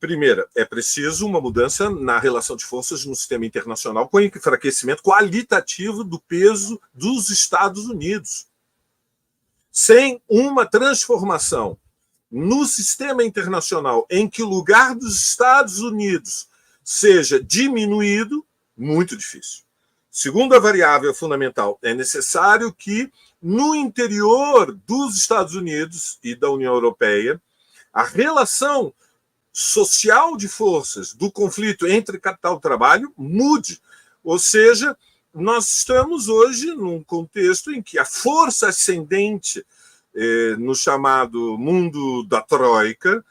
Primeira, é preciso uma mudança na relação de forças no sistema internacional, com enfraquecimento qualitativo do peso dos Estados Unidos. Sem uma transformação no sistema internacional em que o lugar dos Estados Unidos seja diminuído, muito difícil. Segunda variável fundamental, é necessário que no interior dos Estados Unidos e da União Europeia, a relação social de forças do conflito entre capital e trabalho mude. Ou seja, nós estamos hoje num contexto em que a força ascendente no chamado mundo da Troika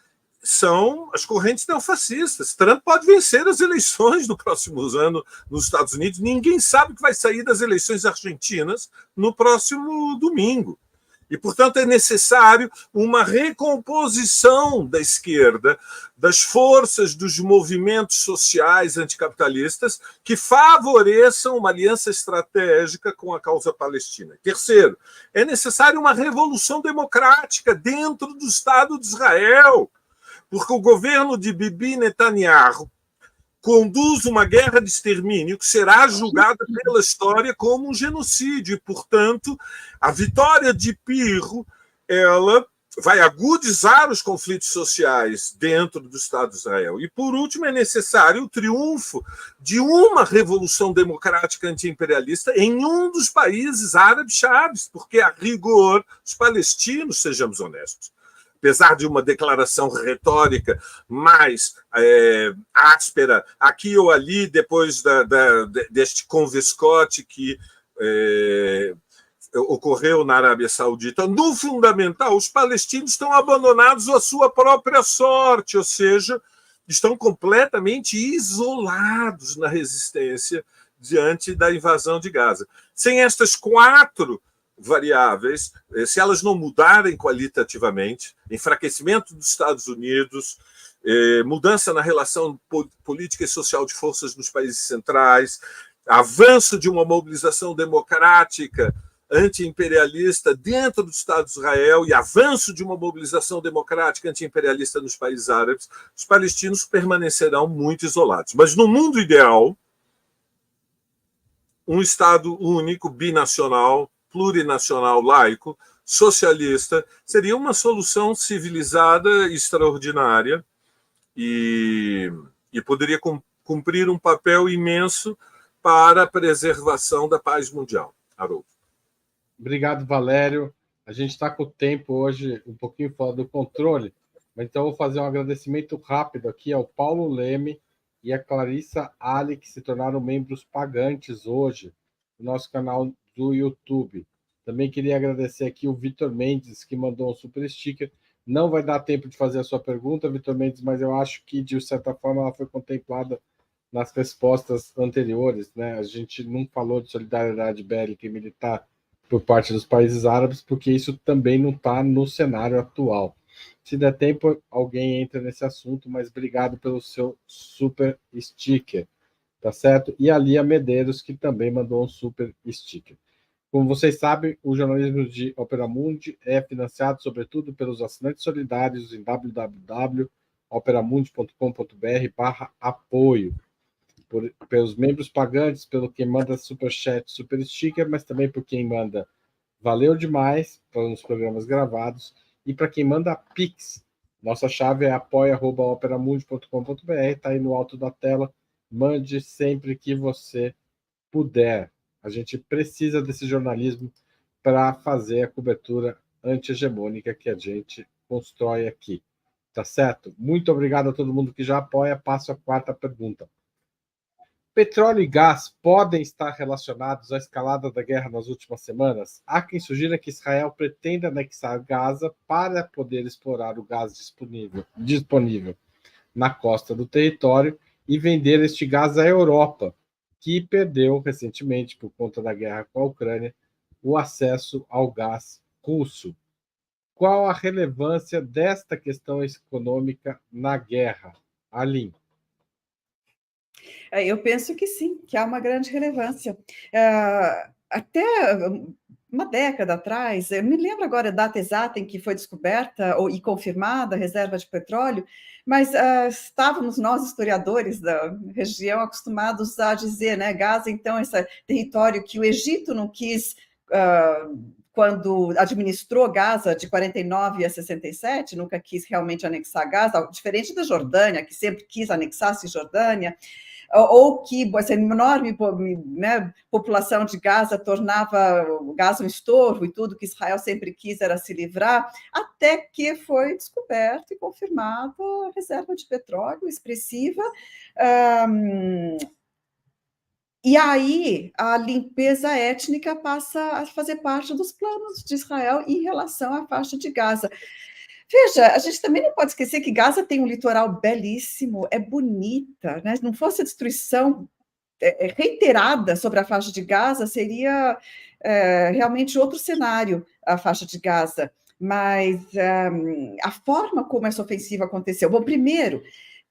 são as correntes neofascistas. Trump pode vencer as eleições do próximo ano nos Estados Unidos. Ninguém sabe o que vai sair das eleições argentinas no próximo domingo. E, portanto, é necessário uma recomposição da esquerda, das forças dos movimentos sociais anticapitalistas que favoreçam uma aliança estratégica com a causa palestina. Terceiro, é necessário uma revolução democrática dentro do Estado de Israel, porque o governo de Bibi Netanyahu conduz uma guerra de extermínio que será julgada pela história como um genocídio. E, portanto, a vitória de Pirro ela vai agudizar os conflitos sociais dentro do Estado de Israel. E, por último, é necessário o triunfo de uma revolução democrática anti-imperialista em um dos países árabes-chaves, porque, a rigor, os palestinos, sejamos honestos, apesar de uma declaração retórica mais áspera, aqui ou ali, depois deste convescote que ocorreu na Arábia Saudita, no fundamental, os palestinos estão abandonados à sua própria sorte, ou seja, estão completamente isolados na resistência diante da invasão de Gaza. Sem estas 4 variáveis, se elas não mudarem qualitativamente, enfraquecimento dos Estados Unidos, mudança na relação política e social de forças nos países centrais, avanço de uma mobilização democrática anti-imperialista dentro do Estado de Israel e avanço de uma mobilização democrática anti-imperialista nos países árabes, os palestinos permanecerão muito isolados. Mas no mundo ideal, um Estado único, binacional, plurinacional, laico, socialista, seria uma solução civilizada extraordinária e poderia cumprir um papel imenso para a preservação da paz mundial. Haroldo. Obrigado, Valério. A gente está com o tempo hoje um pouquinho fora do controle, mas então eu vou fazer um agradecimento rápido aqui ao Paulo Leme e a Clarissa Ali, que se tornaram membros pagantes hoje no nosso canal do YouTube. Também queria agradecer aqui o Vitor Mendes, que mandou um super sticker. Não vai dar tempo de fazer a sua pergunta, Vitor Mendes, mas eu acho que, de certa forma, ela foi contemplada nas respostas anteriores, né? A gente não falou de solidariedade bélica e militar por parte dos países árabes, porque isso também não está no cenário atual. Se der tempo, alguém entra nesse assunto, mas obrigado pelo seu super sticker, tá certo? E a Lia Medeiros, que também mandou um super sticker. Como vocês sabem, o jornalismo de Opera Mundi é financiado, sobretudo, pelos assinantes solidários em www.operamundi.com.br/apoio, pelos membros pagantes, pelo quem manda superchat, super sticker, mas também por quem manda valeu demais para os programas gravados e para quem manda Pix. Nossa chave é apoia@operamundi.com.br, está aí no alto da tela. Mande sempre que você puder. A gente precisa desse jornalismo para fazer a cobertura anti-hegemônica que a gente constrói aqui. Tá certo? Muito obrigado a todo mundo que já apoia. Passo a 4ª pergunta. Petróleo e gás podem estar relacionados à escalada da guerra nas últimas semanas? Há quem sugira que Israel pretenda anexar Gaza para poder explorar o gás disponível na costa do território e vender este gás à Europa, que perdeu recentemente, por conta da guerra com a Ucrânia, o acesso ao gás russo. Qual a relevância desta questão econômica na guerra? Aline. Eu penso que sim, que há uma grande relevância. Até uma década atrás, eu não me lembro agora a data exata em que foi descoberta e confirmada a reserva de petróleo, mas estávamos nós, historiadores da região, acostumados a dizer, né, Gaza, então, esse território que o Egito não quis, quando administrou Gaza de 49 a 67, nunca quis realmente anexar Gaza, diferente da Jordânia, que sempre quis anexar a Cisjordânia, ou que essa enorme, né, população de Gaza tornava o Gaza um estorvo e tudo que Israel sempre quis era se livrar, até que foi descoberto e confirmada a reserva de petróleo expressiva. E aí a limpeza étnica passa a fazer parte dos planos de Israel em relação à faixa de Gaza. Veja, a gente também não pode esquecer que Gaza tem um litoral belíssimo, é bonita, né? Se não fosse a destruição reiterada sobre a faixa de Gaza, seria realmente outro cenário a faixa de Gaza. Mas a forma como essa ofensiva aconteceu... Bom, primeiro,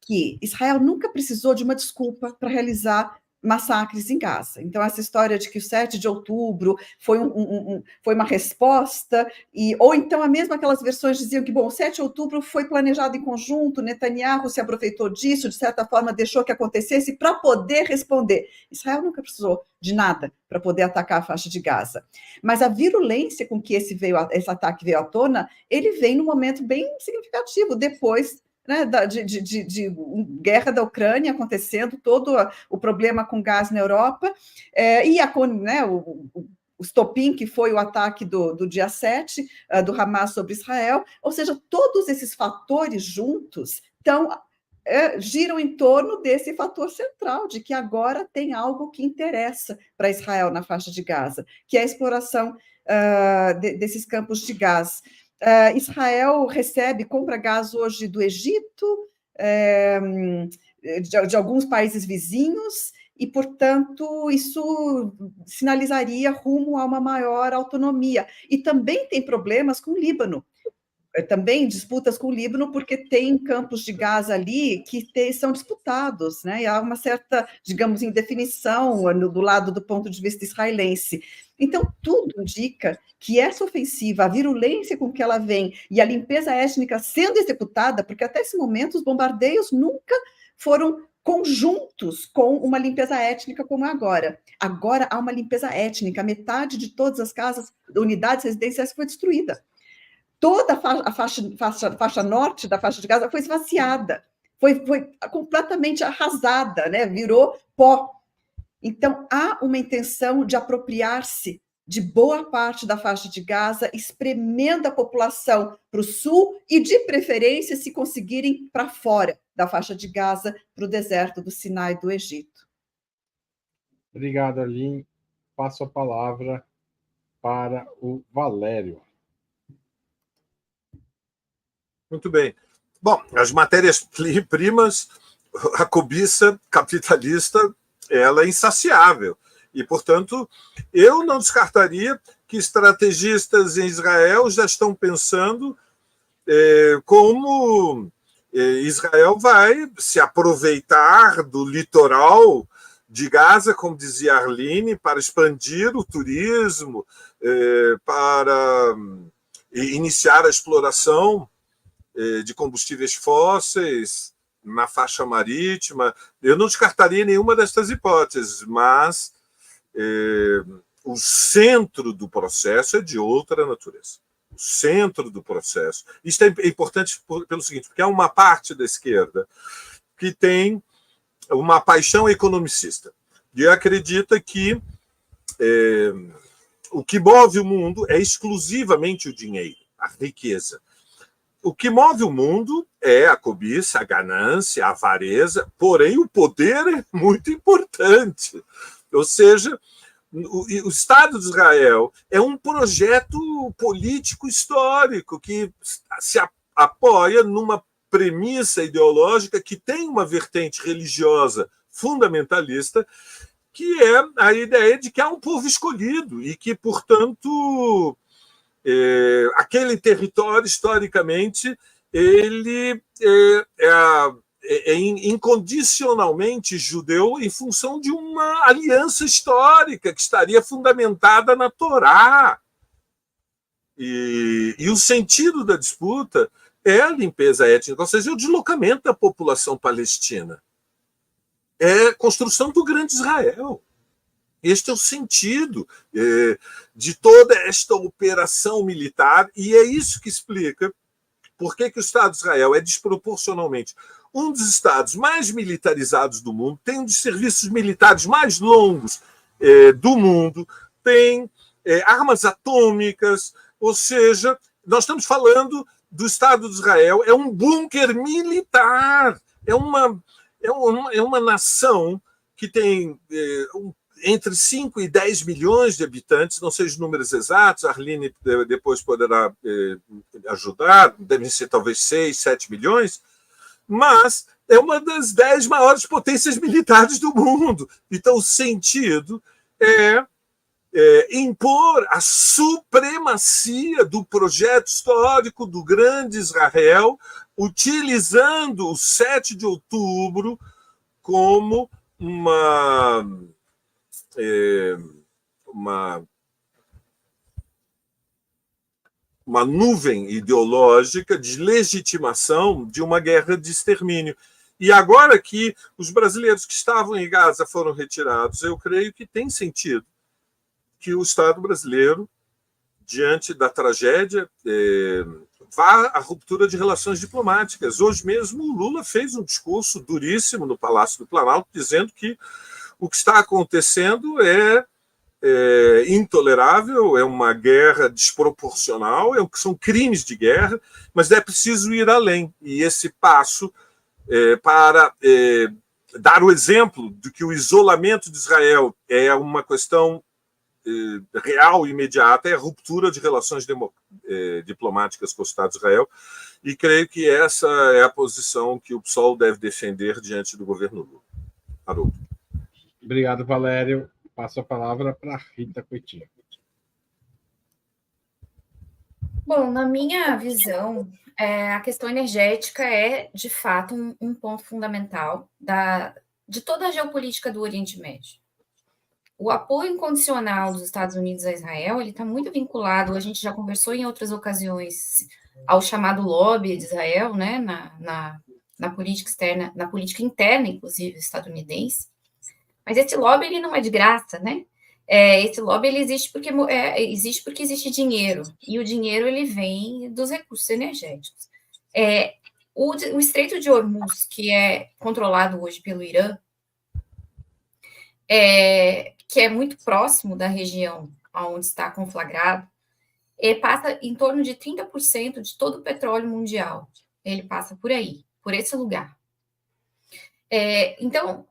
que Israel nunca precisou de uma desculpa para realizar massacres em Gaza. Então, essa história de que o 7 de outubro foi, foi uma resposta, ou então a mesma aquelas versões diziam que, bom, o 7 de outubro foi planejado em conjunto, Netanyahu se aproveitou disso, de certa forma deixou que acontecesse para poder responder. Israel nunca precisou de nada para poder atacar a faixa de Gaza. Mas a virulência com que esse ataque veio à tona, ele vem num momento bem significativo, depois, né, de guerra da Ucrânia acontecendo, todo o problema com gás na Europa, e o estopim, que foi o ataque do dia 7, do Hamas sobre Israel, ou seja, todos esses fatores juntos giram em torno desse fator central, de que agora tem algo que interessa para Israel na faixa de Gaza, que é a exploração desses campos de gás. Israel compra gás hoje do Egito, de alguns países vizinhos, e, portanto, isso sinalizaria rumo a uma maior autonomia. E também tem problemas com o Líbano, também disputas com o Líbano, porque tem campos de gás ali que são disputados, né? E há uma certa, digamos, indefinição do lado do ponto de vista israelense. Então, tudo indica que essa ofensiva, a virulência com que ela vem e a limpeza étnica sendo executada, porque até esse momento os bombardeios nunca foram conjuntos com uma limpeza étnica como é agora. Agora há uma limpeza étnica, metade de todas as casas, unidades residenciais foi destruída. Toda a faixa norte da faixa de Gaza foi esvaziada, foi completamente arrasada, né? Virou pó. Então, há uma intenção de apropriar-se de boa parte da faixa de Gaza, espremendo a população para o sul e, de preferência, se conseguirem para fora da faixa de Gaza, para o deserto do Sinai do Egito. Obrigado, Aline. Passo a palavra para o Valério. Muito bem. Bom, as matérias-primas, a cobiça capitalista, ela é insaciável. E, portanto, eu não descartaria que estrategistas em Israel já estão pensando como Israel vai se aproveitar do litoral de Gaza, como dizia Arline, para expandir o turismo, para iniciar a exploração de combustíveis fósseis na faixa marítima. Eu não descartaria nenhuma destas hipóteses, mas o centro do processo é de outra natureza. O centro do processo. Isso é importante pelo seguinte, porque há uma parte da esquerda que tem uma paixão economicista e acredita que o que move o mundo é exclusivamente o dinheiro, a riqueza. O que move o mundo é a cobiça, a ganância, a avareza, porém o poder é muito importante. Ou seja, o Estado de Israel é um projeto político histórico que se apoia numa premissa ideológica que tem uma vertente religiosa fundamentalista, que é a ideia de que há um povo escolhido e que, portanto, aquele território, historicamente, ele é incondicionalmente judeu em função de uma aliança histórica que estaria fundamentada na Torá. E o sentido da disputa é a limpeza étnica, ou seja, o deslocamento da população palestina. É a construção do grande Israel. Este é o sentido de toda esta operação militar, e é isso que explica por que o Estado de Israel é desproporcionalmente um dos estados mais militarizados do mundo, tem um dos serviços militares mais longos do mundo, tem armas atômicas, ou seja, nós estamos falando do Estado de Israel, é um bunker militar, é uma nação que tem entre 5 e 10 milhões de habitantes, não sei os números exatos, a Arline depois poderá ajudar, devem ser talvez 6, 7 milhões, mas é uma das 10 maiores potências militares do mundo. Então, o sentido é impor a supremacia do projeto histórico do grande Israel, utilizando o 7 de outubro como uma nuvem ideológica de legitimação de uma guerra de extermínio. E agora que os brasileiros que estavam em Gaza foram retirados, eu creio que tem sentido que o Estado brasileiro, diante da tragédia, vá à ruptura de relações diplomáticas. Hoje mesmo o Lula fez um discurso duríssimo no Palácio do Planalto, dizendo que o que está acontecendo é intolerável, é uma guerra desproporcional, são crimes de guerra, mas é preciso ir além. E esse passo para dar o exemplo de que o isolamento de Israel é uma questão real e imediata, é a ruptura de relações diplomáticas com o Estado de Israel, e creio que essa é a posição que o PSOL deve defender diante do governo Lula. Haroldo. Obrigado, Valério. Passo a palavra para a Rita Coutinho. Bom, na minha visão, a questão energética é, de fato, um ponto fundamental de toda a geopolítica do Oriente Médio. O apoio incondicional dos Estados Unidos a Israel, ele está muito vinculado, a gente já conversou em outras ocasiões, ao chamado lobby de Israel, né, na política externa, na política interna, inclusive, estadunidense. Mas esse lobby, ele não é de graça, né? Esse lobby, ele existe porque existe dinheiro, e o dinheiro, ele vem dos recursos energéticos. O Estreito de Hormuz, que é controlado hoje pelo Irã, que é muito próximo da região onde está conflagrado, passa em torno de 30% de todo o petróleo mundial. Ele passa por aí, por esse lugar. Então,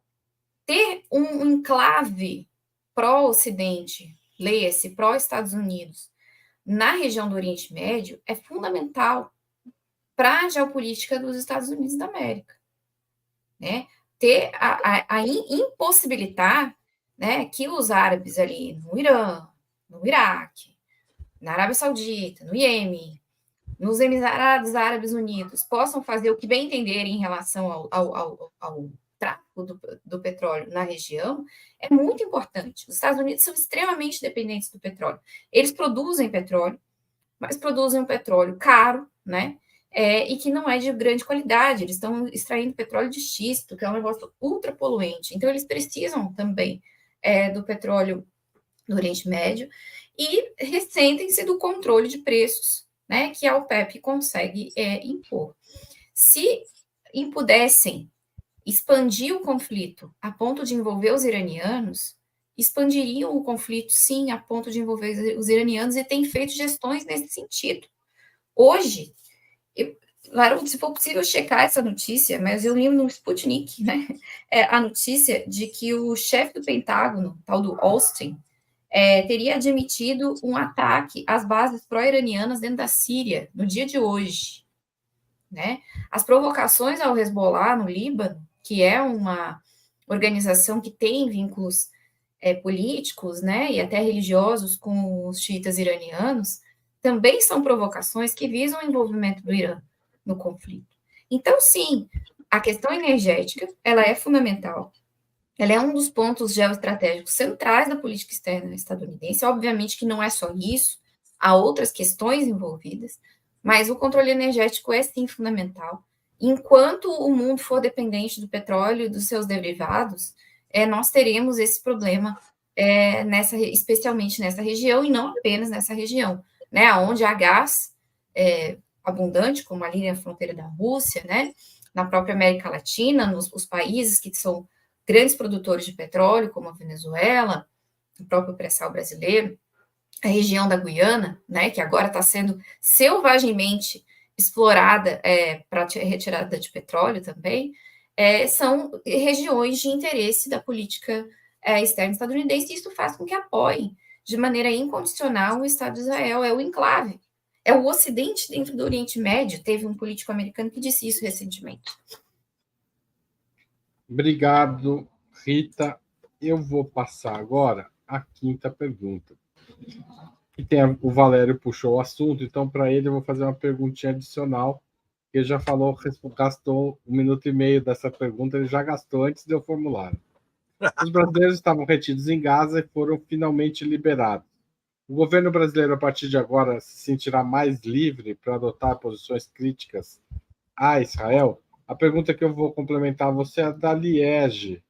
ter um enclave pró-Ocidente, leia-se, pró-Estados Unidos, na região do Oriente Médio, é fundamental para a geopolítica dos Estados Unidos da América. Né? Impossibilitar, né, que os árabes ali no Irã, no Iraque, na Arábia Saudita, no Iêmen, nos Emirados Árabes Unidos, possam fazer o que bem entenderem em relação ao tráfico do petróleo na região, é muito importante. Os Estados Unidos são extremamente dependentes do petróleo. Eles produzem petróleo, mas produzem um petróleo caro, né? E que não é de grande qualidade. Eles estão extraindo petróleo de xisto, que é um negócio ultra poluente. Então, eles precisam também do petróleo do Oriente Médio e ressentem-se do controle de preços, né, que a OPEP consegue impor. Se pudessem expandir o conflito a ponto de envolver os iranianos, expandiriam o conflito, sim, a ponto de envolver os iranianos, e têm feito gestões nesse sentido. Hoje, se for possível checar essa notícia, mas eu li no Sputnik, né, a notícia de que o chefe do Pentágono, tal do Austin, teria admitido um ataque às bases pró-iranianas dentro da Síria, no dia de hoje. Né? As provocações ao Hezbollah no Líbano, que é uma organização que tem vínculos políticos, né, e até religiosos com os xiitas iranianos, também são provocações que visam o envolvimento do Irã no conflito. Então, sim, a questão energética, ela é fundamental. Ela é um dos pontos geoestratégicos centrais da política externa estadunidense. Obviamente que não é só isso, há outras questões envolvidas, mas o controle energético é, sim, fundamental. Enquanto o mundo for dependente do petróleo e dos seus derivados, nós teremos esse problema, especialmente nessa região, e não apenas nessa região, né, onde há gás abundante, como ali na fronteira da Rússia, né, na própria América Latina, os países que são grandes produtores de petróleo, como a Venezuela, o próprio pré-sal brasileiro, a região da Guiana, né, que agora está sendo selvagemente explorada para retirada de petróleo também, são regiões de interesse da política externa estadunidense, e isso faz com que apoiem de maneira incondicional o Estado de Israel, é o enclave. É o Ocidente dentro do Oriente Médio. Teve um político americano que disse isso recentemente. Obrigado, Rita. Eu vou passar agora a quinta pergunta. O Valério puxou o assunto, então para ele eu vou fazer uma perguntinha adicional. Ele já falou, gastou 1 minuto e meio dessa pergunta, ele já gastou antes de eu formular. Os brasileiros estavam retidos em Gaza e foram finalmente liberados. O governo brasileiro, a partir de agora, se sentirá mais livre para adotar posições críticas a Israel? A pergunta que eu vou complementar a você é da Liege.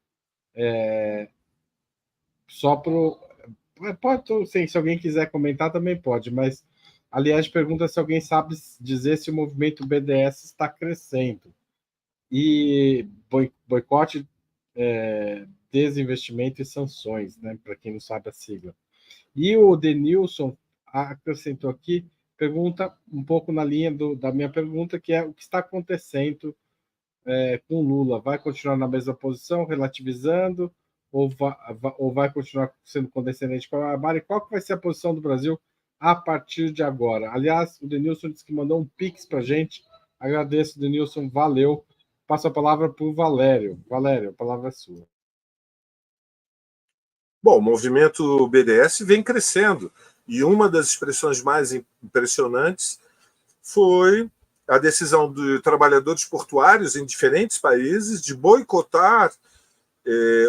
Só para pode, sim, se alguém quiser comentar também pode, mas a Liege pergunta se alguém sabe dizer se o movimento BDS está crescendo. E boicote, desinvestimento e sanções, né, para quem não sabe a sigla. E o Denilson acrescentou aqui, pergunta um pouco na linha da minha pergunta, que é o que está acontecendo com Lula. Vai continuar na mesma posição, relativizando, ou vai continuar sendo condescendente com a Barbárie? Qual que vai ser a posição do Brasil a partir de agora? Aliás, o Denilson disse que mandou um pix para a gente. Agradeço, Denilson, valeu. Passo a palavra para o Valério. Valério, a palavra é sua. Bom, o movimento BDS vem crescendo, e uma das expressões mais impressionantes foi a decisão de trabalhadores portuários em diferentes países de boicotar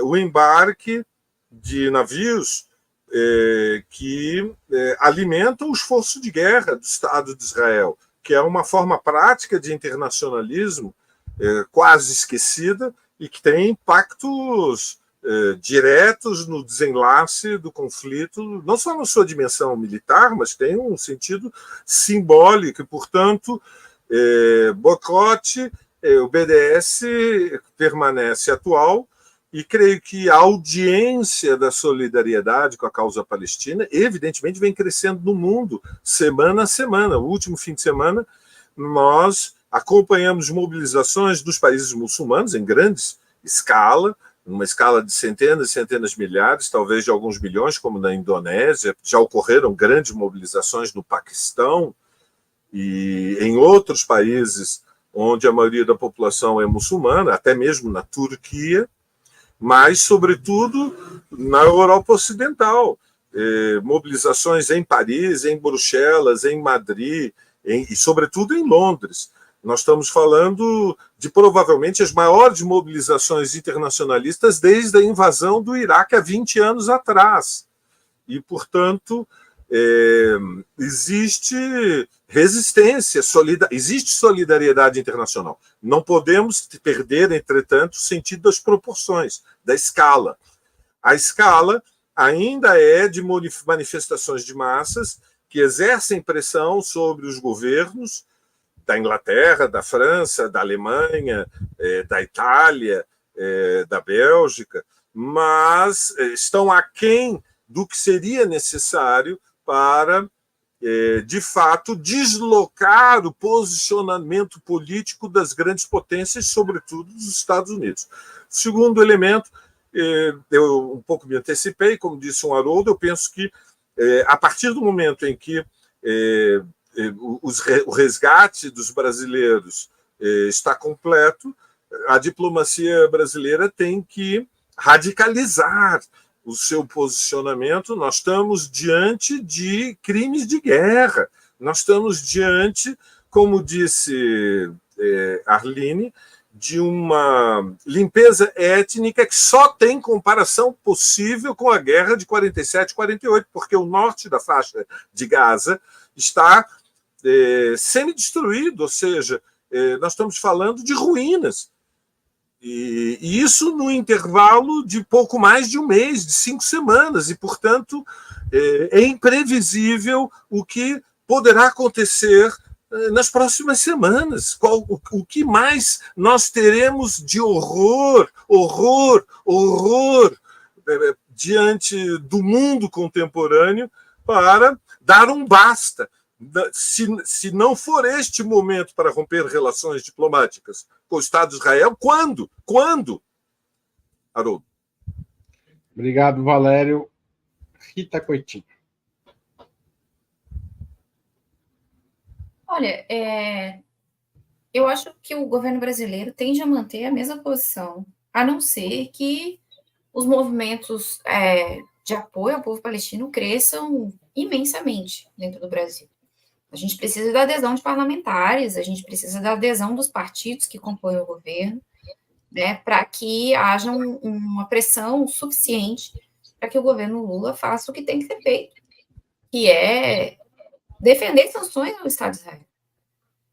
o embarque de navios que alimentam o esforço de guerra do Estado de Israel, que é uma forma prática de internacionalismo quase esquecida e que tem impactos diretos no desenlace do conflito, não só na sua dimensão militar, mas tem um sentido simbólico e, portanto, boicote, o BDS permanece atual, e creio que a audiência da solidariedade com a causa palestina, evidentemente, vem crescendo no mundo, semana a semana. O último fim de semana, nós acompanhamos mobilizações dos países muçulmanos em grande escala, numa escala de centenas e centenas de milhares, talvez de alguns milhões, como na Indonésia. Já ocorreram grandes mobilizações no Paquistão e em outros países onde a maioria da população é muçulmana, até mesmo na Turquia, mas, sobretudo, na Europa Ocidental. Mobilizações em Paris, em Bruxelas, em Madrid, e, sobretudo, em Londres. Nós estamos falando de, provavelmente, as maiores mobilizações internacionalistas desde a invasão do Iraque há 20 anos atrás. E, portanto, existe resistência, existe solidariedade internacional. Não podemos perder, entretanto, o sentido das proporções, da escala. A escala ainda é de manifestações de massas que exercem pressão sobre os governos da Inglaterra, da França, da Alemanha, da Itália, da Bélgica, mas estão aquém do que seria necessário para, de fato, deslocar o posicionamento político das grandes potências, sobretudo dos Estados Unidos. Segundo elemento, eu um pouco me antecipei, como disse um Haroldo, eu penso que, a partir do momento em que o resgate dos brasileiros está completo, a diplomacia brasileira tem que radicalizar o seu posicionamento. Nós estamos diante de crimes de guerra, nós estamos diante, como disse Arline, de uma limpeza étnica que só tem comparação possível com a guerra de 47 e 48, porque o norte da faixa de Gaza está semi-destruído, ou seja, nós estamos falando de ruínas. E isso no intervalo de pouco mais de um mês, de 5 semanas, e, portanto, é imprevisível o que poderá acontecer nas próximas semanas. O que mais nós teremos de horror diante do mundo contemporâneo para dar um basta. Se não for este momento para romper relações diplomáticas com o Estado de Israel, quando? Haroldo? Obrigado, Valério. Rita Coutinho. Olha, eu acho que o governo brasileiro tende a manter a mesma posição, a não ser que os movimentos de apoio ao povo palestino cresçam imensamente dentro do Brasil. A gente precisa da adesão de parlamentares, a gente precisa da adesão dos partidos que compõem o governo, né, para que haja uma pressão suficiente para que o governo Lula faça o que tem que ser feito, que é defender sanções ao Estado de Israel.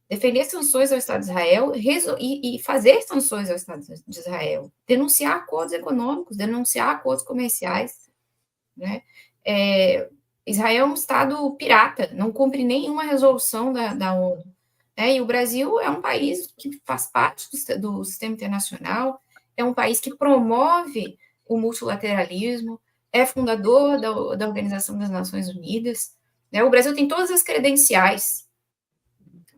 Defender sanções ao Estado de Israel e fazer sanções ao Estado de Israel. Denunciar acordos econômicos, denunciar acordos comerciais. Né? Israel é um Estado pirata, não cumpre nenhuma resolução da ONU. E o Brasil é um país que faz parte do sistema internacional, é um país que promove o multilateralismo, é fundador da Organização das Nações Unidas. O Brasil tem todas as credenciais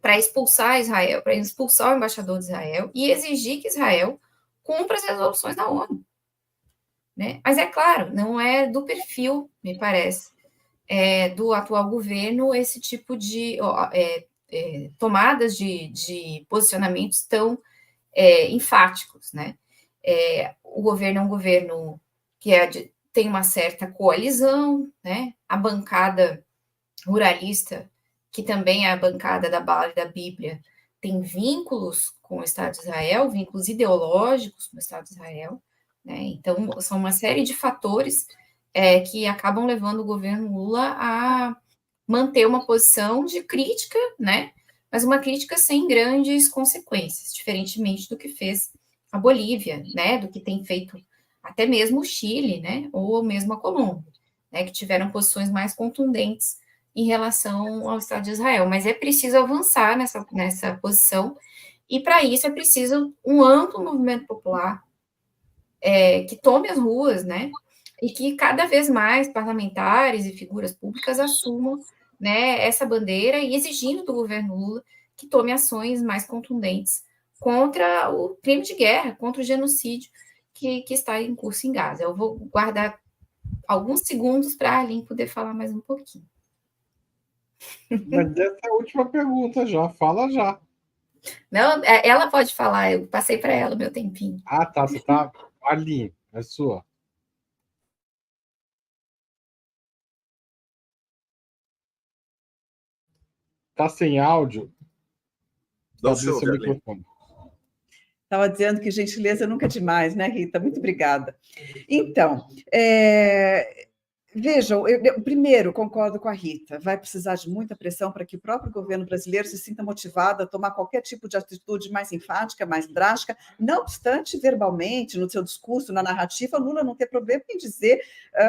para expulsar Israel, para expulsar o embaixador de Israel e exigir que Israel cumpra as resoluções da ONU. Né? Mas, é claro, não é do perfil, me parece, do atual governo esse tipo de tomadas de posicionamentos tão enfáticos. Né? O governo é um governo que tem uma certa coalizão, né? A bancada ruralista, que também é a bancada da Bala e da Bíblia, tem vínculos com o Estado de Israel, vínculos ideológicos com o Estado de Israel. Né? Então, são uma série de fatores que acabam levando o governo Lula a manter uma posição de crítica, né? Mas uma crítica sem grandes consequências, diferentemente do que fez a Bolívia, né? Do que tem feito até mesmo o Chile, né? Ou mesmo a Colômbia, né? Que tiveram posições mais contundentes em relação ao Estado de Israel. Mas é preciso avançar nessa posição, e para isso é preciso um amplo movimento popular que tome as ruas, né? E que cada vez mais parlamentares e figuras públicas assumam, né, essa bandeira, e exigindo do governo Lula que tome ações mais contundentes contra o crime de guerra, contra o genocídio que está em curso em Gaza. Eu vou guardar alguns segundos para a Arlene poder falar mais um pouquinho. Mas essa é a última pergunta já, fala já. Não, ela pode falar, eu passei para ela o meu tempinho. Ah, tá, você tá... Arlene, é sua. Tá sem áudio? Não Seu microfone. Estava dizendo que gentileza nunca é demais, né, Rita? Muito obrigada. Então, vejam, eu primeiro concordo com a Rita, vai precisar de muita pressão para que o próprio governo brasileiro se sinta motivado a tomar qualquer tipo de atitude mais enfática, mais drástica. Não obstante, verbalmente, no seu discurso, na narrativa, Lula não tem problema em dizer,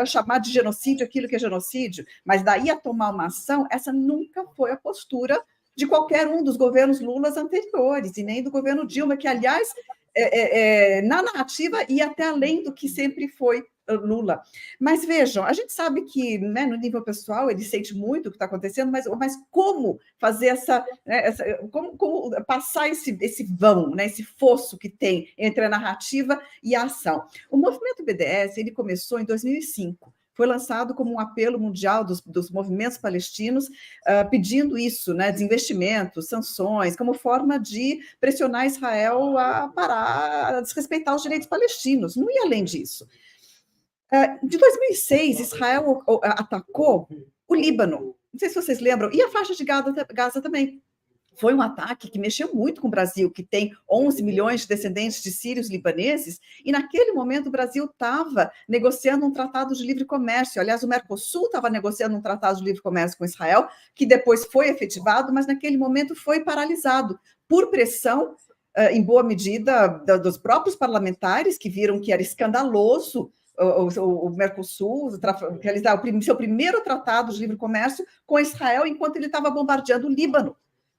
chamar de genocídio aquilo que é genocídio, mas daí a tomar uma ação, essa nunca foi a postura de qualquer um dos governos Lulas anteriores, e nem do governo Dilma, que, aliás, na narrativa ia até além do que sempre foi Lula. Mas vejam, a gente sabe que, né, no nível pessoal ele sente muito o que está acontecendo, mas como fazer como passar esse vão, né, esse fosso que tem entre a narrativa e a ação? O movimento BDS ele começou em 2005. Foi lançado como um apelo mundial dos movimentos palestinos, pedindo isso, né, desinvestimento, sanções, como forma de pressionar Israel a parar, a desrespeitar os direitos palestinos. Não ia além disso. De 2006, Israel atacou o Líbano, não sei se vocês lembram, e a faixa de Gaza também. Foi um ataque que mexeu muito com o Brasil, que tem 11 milhões de descendentes de sírios libaneses, e naquele momento o Brasil estava negociando um tratado de livre comércio. Aliás, o Mercosul estava negociando um tratado de livre comércio com Israel, que depois foi efetivado, mas naquele momento foi paralisado por pressão, em boa medida, dos próprios parlamentares, que viram que era escandaloso o Mercosul realizar o seu primeiro tratado de livre comércio com Israel, enquanto ele estava bombardeando o Líbano.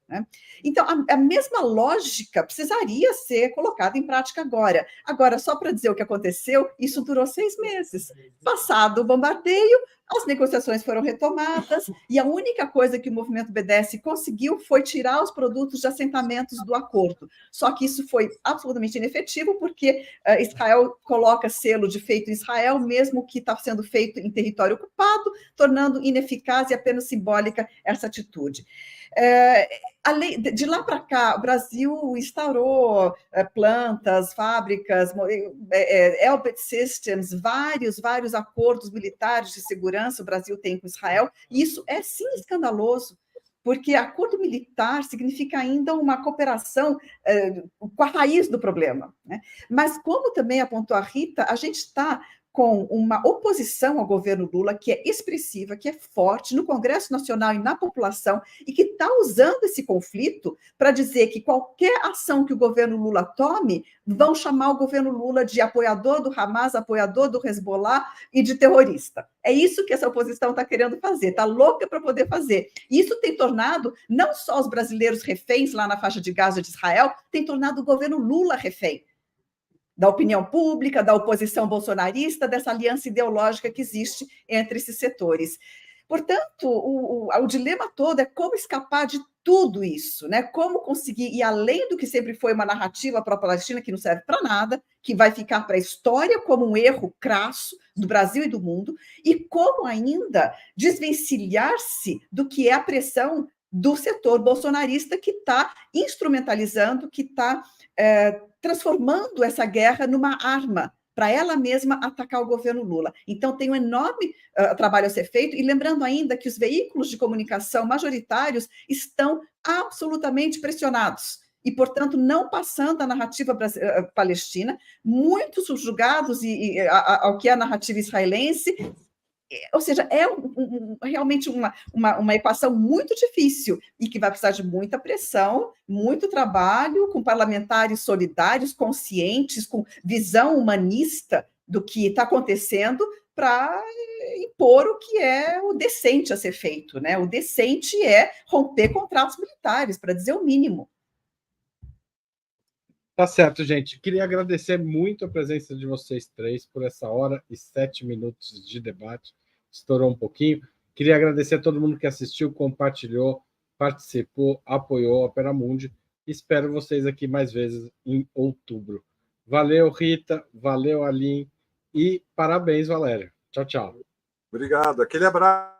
né? Então, a mesma lógica precisaria ser colocada em prática agora. Agora, só para dizer o que aconteceu, isso durou 6 meses. Passado o bombardeio, as negociações foram retomadas e a única coisa que o movimento BDS conseguiu foi tirar os produtos de assentamentos do acordo. Só que isso foi absolutamente inefetivo, porque Israel coloca selo de feito em Israel, mesmo que está sendo feito em território ocupado, tornando ineficaz e apenas simbólica essa atitude. De lá para cá, o Brasil instaurou plantas, fábricas, Elbit Systems, vários acordos militares de segurança o Brasil tem com Israel, e isso é sim escandaloso, porque acordo militar significa ainda uma cooperação com a raiz do problema, né? Mas, como também apontou a Rita, a gente está com uma oposição ao governo Lula que é expressiva, que é forte no Congresso Nacional e na população, e que está usando esse conflito para dizer que qualquer ação que o governo Lula tome, vão chamar o governo Lula de apoiador do Hamas, apoiador do Hezbollah e de terrorista. É isso que essa oposição está querendo fazer, está louca para poder fazer. E isso tem tornado não só os brasileiros reféns lá na faixa de Gaza de Israel, tem tornado o governo Lula refém da opinião pública, da oposição bolsonarista, dessa aliança ideológica que existe entre esses setores. Portanto, o dilema todo é como escapar de tudo isso, né? Como conseguir ir além do que sempre foi uma narrativa pró-Palestina que não serve para nada, que vai ficar para a história como um erro crasso do Brasil e do mundo, e como ainda desvencilhar-se do que é a pressão do setor bolsonarista que está instrumentalizando, que está transformando essa guerra numa arma para ela mesma atacar o governo Lula. Então, tem um enorme trabalho a ser feito, e lembrando ainda que os veículos de comunicação majoritários estão absolutamente pressionados e, portanto, não passando a narrativa palestina, muito subjugados ao que é a narrativa israelense. Ou seja, é realmente uma equação muito difícil e que vai precisar de muita pressão, muito trabalho, com parlamentares solidários, conscientes, com visão humanista do que está acontecendo, para impor o que é o decente a ser feito, né? O decente é romper contratos militares, para dizer o mínimo. Tá certo, gente. Queria agradecer muito a presença de vocês três por essa hora e 7 minutos de debate. Estourou um pouquinho. Queria agradecer a todo mundo que assistiu, compartilhou, participou, apoiou a Opera Mundi. Espero vocês aqui mais vezes em outubro. Valeu, Rita. Valeu, Aline. E parabéns, Valéria. Tchau, tchau. Obrigado. Aquele abraço.